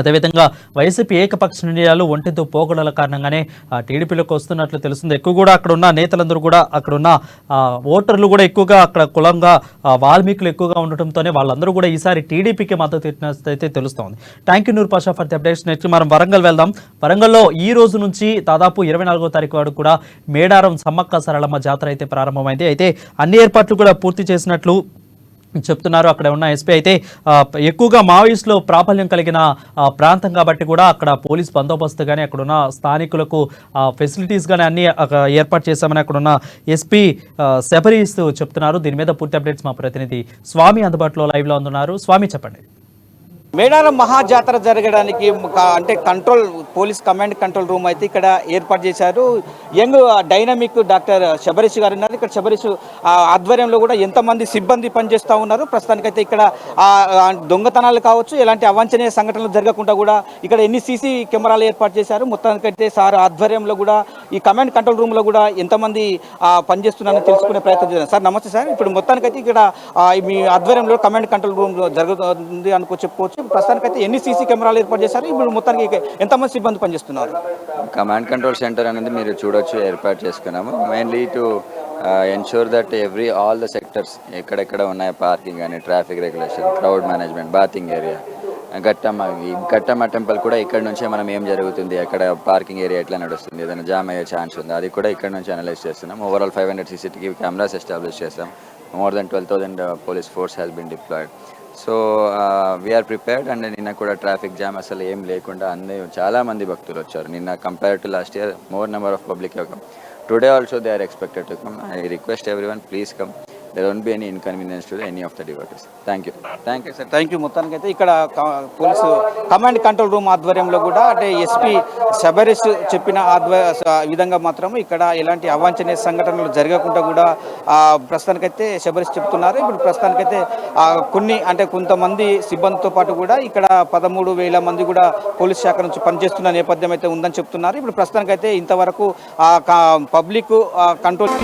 అదేవిధంగా వైసీపీ ఏకపక్ష నిర్ణయాలు ఒంటితో పోగొడల కారణంగానే టీడీపీలోకి వస్తున్నట్లు తెలుస్తుంది. ఎక్కువ కూడా అక్కడ ఉన్న నేతలందరూ కూడా అక్కడున్న ఓటర్లు కూడా ఎక్కువగా అక్కడ కులంగా వాల్మీకులు ఎక్కువగా ఉండటంతోనే వాళ్ళందరూ కూడా ఈసారి టీడీపీకి మద్దతు ఇచ్చినట్లయితే తెలుస్తోంది. Thank you Noor Pasha for the updates. Next మనం వరంగల్ వెళ్దాం. వరంగల్లో ఈ రోజు నుంచి దాదాపు 24వ తారీఖు వరకు కూడా మేడారం సమ్మక్క సారలమ్మ జాతర అయితే ప్రారంభమైంది. అయితే అన్ని ఏర్పాట్లు కూడా పూర్తి చేసినట్లు చెప్తున్నారు. అక్కడ ఉన్న ఎస్పీ అయితే ఎక్కువగా మావోయిస్టులో ప్రాబల్యం కలిగిన ప్రాంతం కాబట్టి కూడా అక్కడ పోలీస్ బందోబస్తు కానీ అక్కడ ఉన్న స్థానికులకు ఫెసిలిటీస్ కానీ అన్ని ఏర్పాటు చేశామని అక్కడ ఉన్న ఎస్పీ శబరీస్ చెప్తున్నారు. దీని మీద పూర్తి అప్డేట్స్ మా ప్రతినిధి స్వామి అందుబాటులో లైవ్లో ఉన్నారు. స్వామి, చెప్పండి. మేడారం మహాజాతర జరగడానికి అంటే పోలీస్ కమాండ్ కంట్రోల్ రూమ్ అయితే ఇక్కడ ఏర్పాటు చేశారు. యంగ్ డైనమిక్ డాక్టర్ శబరీష్ గారు ఉన్నారు. ఇక్కడ శబరీష్ ఆధ్వర్యంలో కూడా ఎంతమంది సిబ్బంది పనిచేస్తూ ఉన్నారు. ప్రస్తుతానికైతే ఇక్కడ దొంగతనాలు కావచ్చు, ఎలాంటి అవాంఛనీయ సంఘటనలు జరగకుండా కూడా ఇక్కడ ఎన్ని సీసీ కెమెరాలు ఏర్పాటు చేశారు. మొత్తానికైతే సార్ ఆధ్వర్యంలో కూడా ఈ కమాండ్ కంట్రోల్ రూమ్లో కూడా ఎంతమంది పనిచేస్తున్నారని తెలుసుకునే ప్రయత్నం చేశారు. సార్ నమస్తే సార్. ఇప్పుడు మొత్తానికైతే ఇక్కడ మీ ఆధ్వర్యంలో కమాండ్ కంట్రోల్ రూమ్ జరుగుతుంది చెప్పుకోవచ్చు. ప్రస్తుతానికైతే ఎన్ని సీసీ కెమెరాలు ఏర్పాటు చేశారు, ఇప్పుడు మొత్తానికి ఎంతమంది సిబ్బంది పనిచేస్తున్నారు? కమాండ్ కంట్రోల్ సెంటర్ అనేది మీరు చూడొచ్చు, ఏర్పాటు చేసుకున్నాము. Mainly to ensure that all the sectors ఎక్కడెక్కడ ఉన్నాయి, పార్కింగ్ కానీ, traffic regulation, crowd management, bathing area, Gattamma temple కూడా ఇక్కడ నుంచే మనం ఏం జరుగుతుంది, అక్కడ పార్కింగ్ ఏరియా ఎట్లా నడుస్తుంది, ఏదైనా జామ్ అయ్యే ఛాన్స్ ఉంది, అది కూడా ఇక్కడ నుంచి అనలైజ్ చేస్తున్నాం. ఓవరాల్ 500 CCTV కెమెరాస్ ఎస్టాబ్లిష్ చేస్తాం. More than 12,000 police force has been deployed. So we are prepared. And నిన్న కూడా ట్రాఫిక్ జామ్ అసలు ఏం లేకుండా చాలా మంది భక్తులు వచ్చారు నిన్న. Compare to last year more number of public have come. Today also they are expected to come. I request everyone, please come. There won't be any inconvenience to any of the devotees. Thank you. Thank you sir. Thank you. మొత్తానికైతే ఇక్కడ police command control room ఆధ్వర్యంలో కూడా అంటే SP Shabarish చెప్పిన విధంగా మాత్రం ఇక్కడ ఎలాంటి అవాంఛనీయ సంఘటనలు జరగకుండా కూడా ప్రస్తుతానికైతే శబరీష్ చెప్తున్నారు. ఇప్పుడు ప్రస్తుతానికైతే కొంతమంది సిబ్బందితో పాటు కూడా ఇక్కడ 13,000 మంది కూడా పోలీస్ శాఖ నుంచి పనిచేస్తున్న నేపథ్యం అయితే ఉందని చెప్తున్నారు. ఇప్పుడు ప్రస్తుతానికైతే ఇంతవరకు పబ్లిక్ కంట్రోల్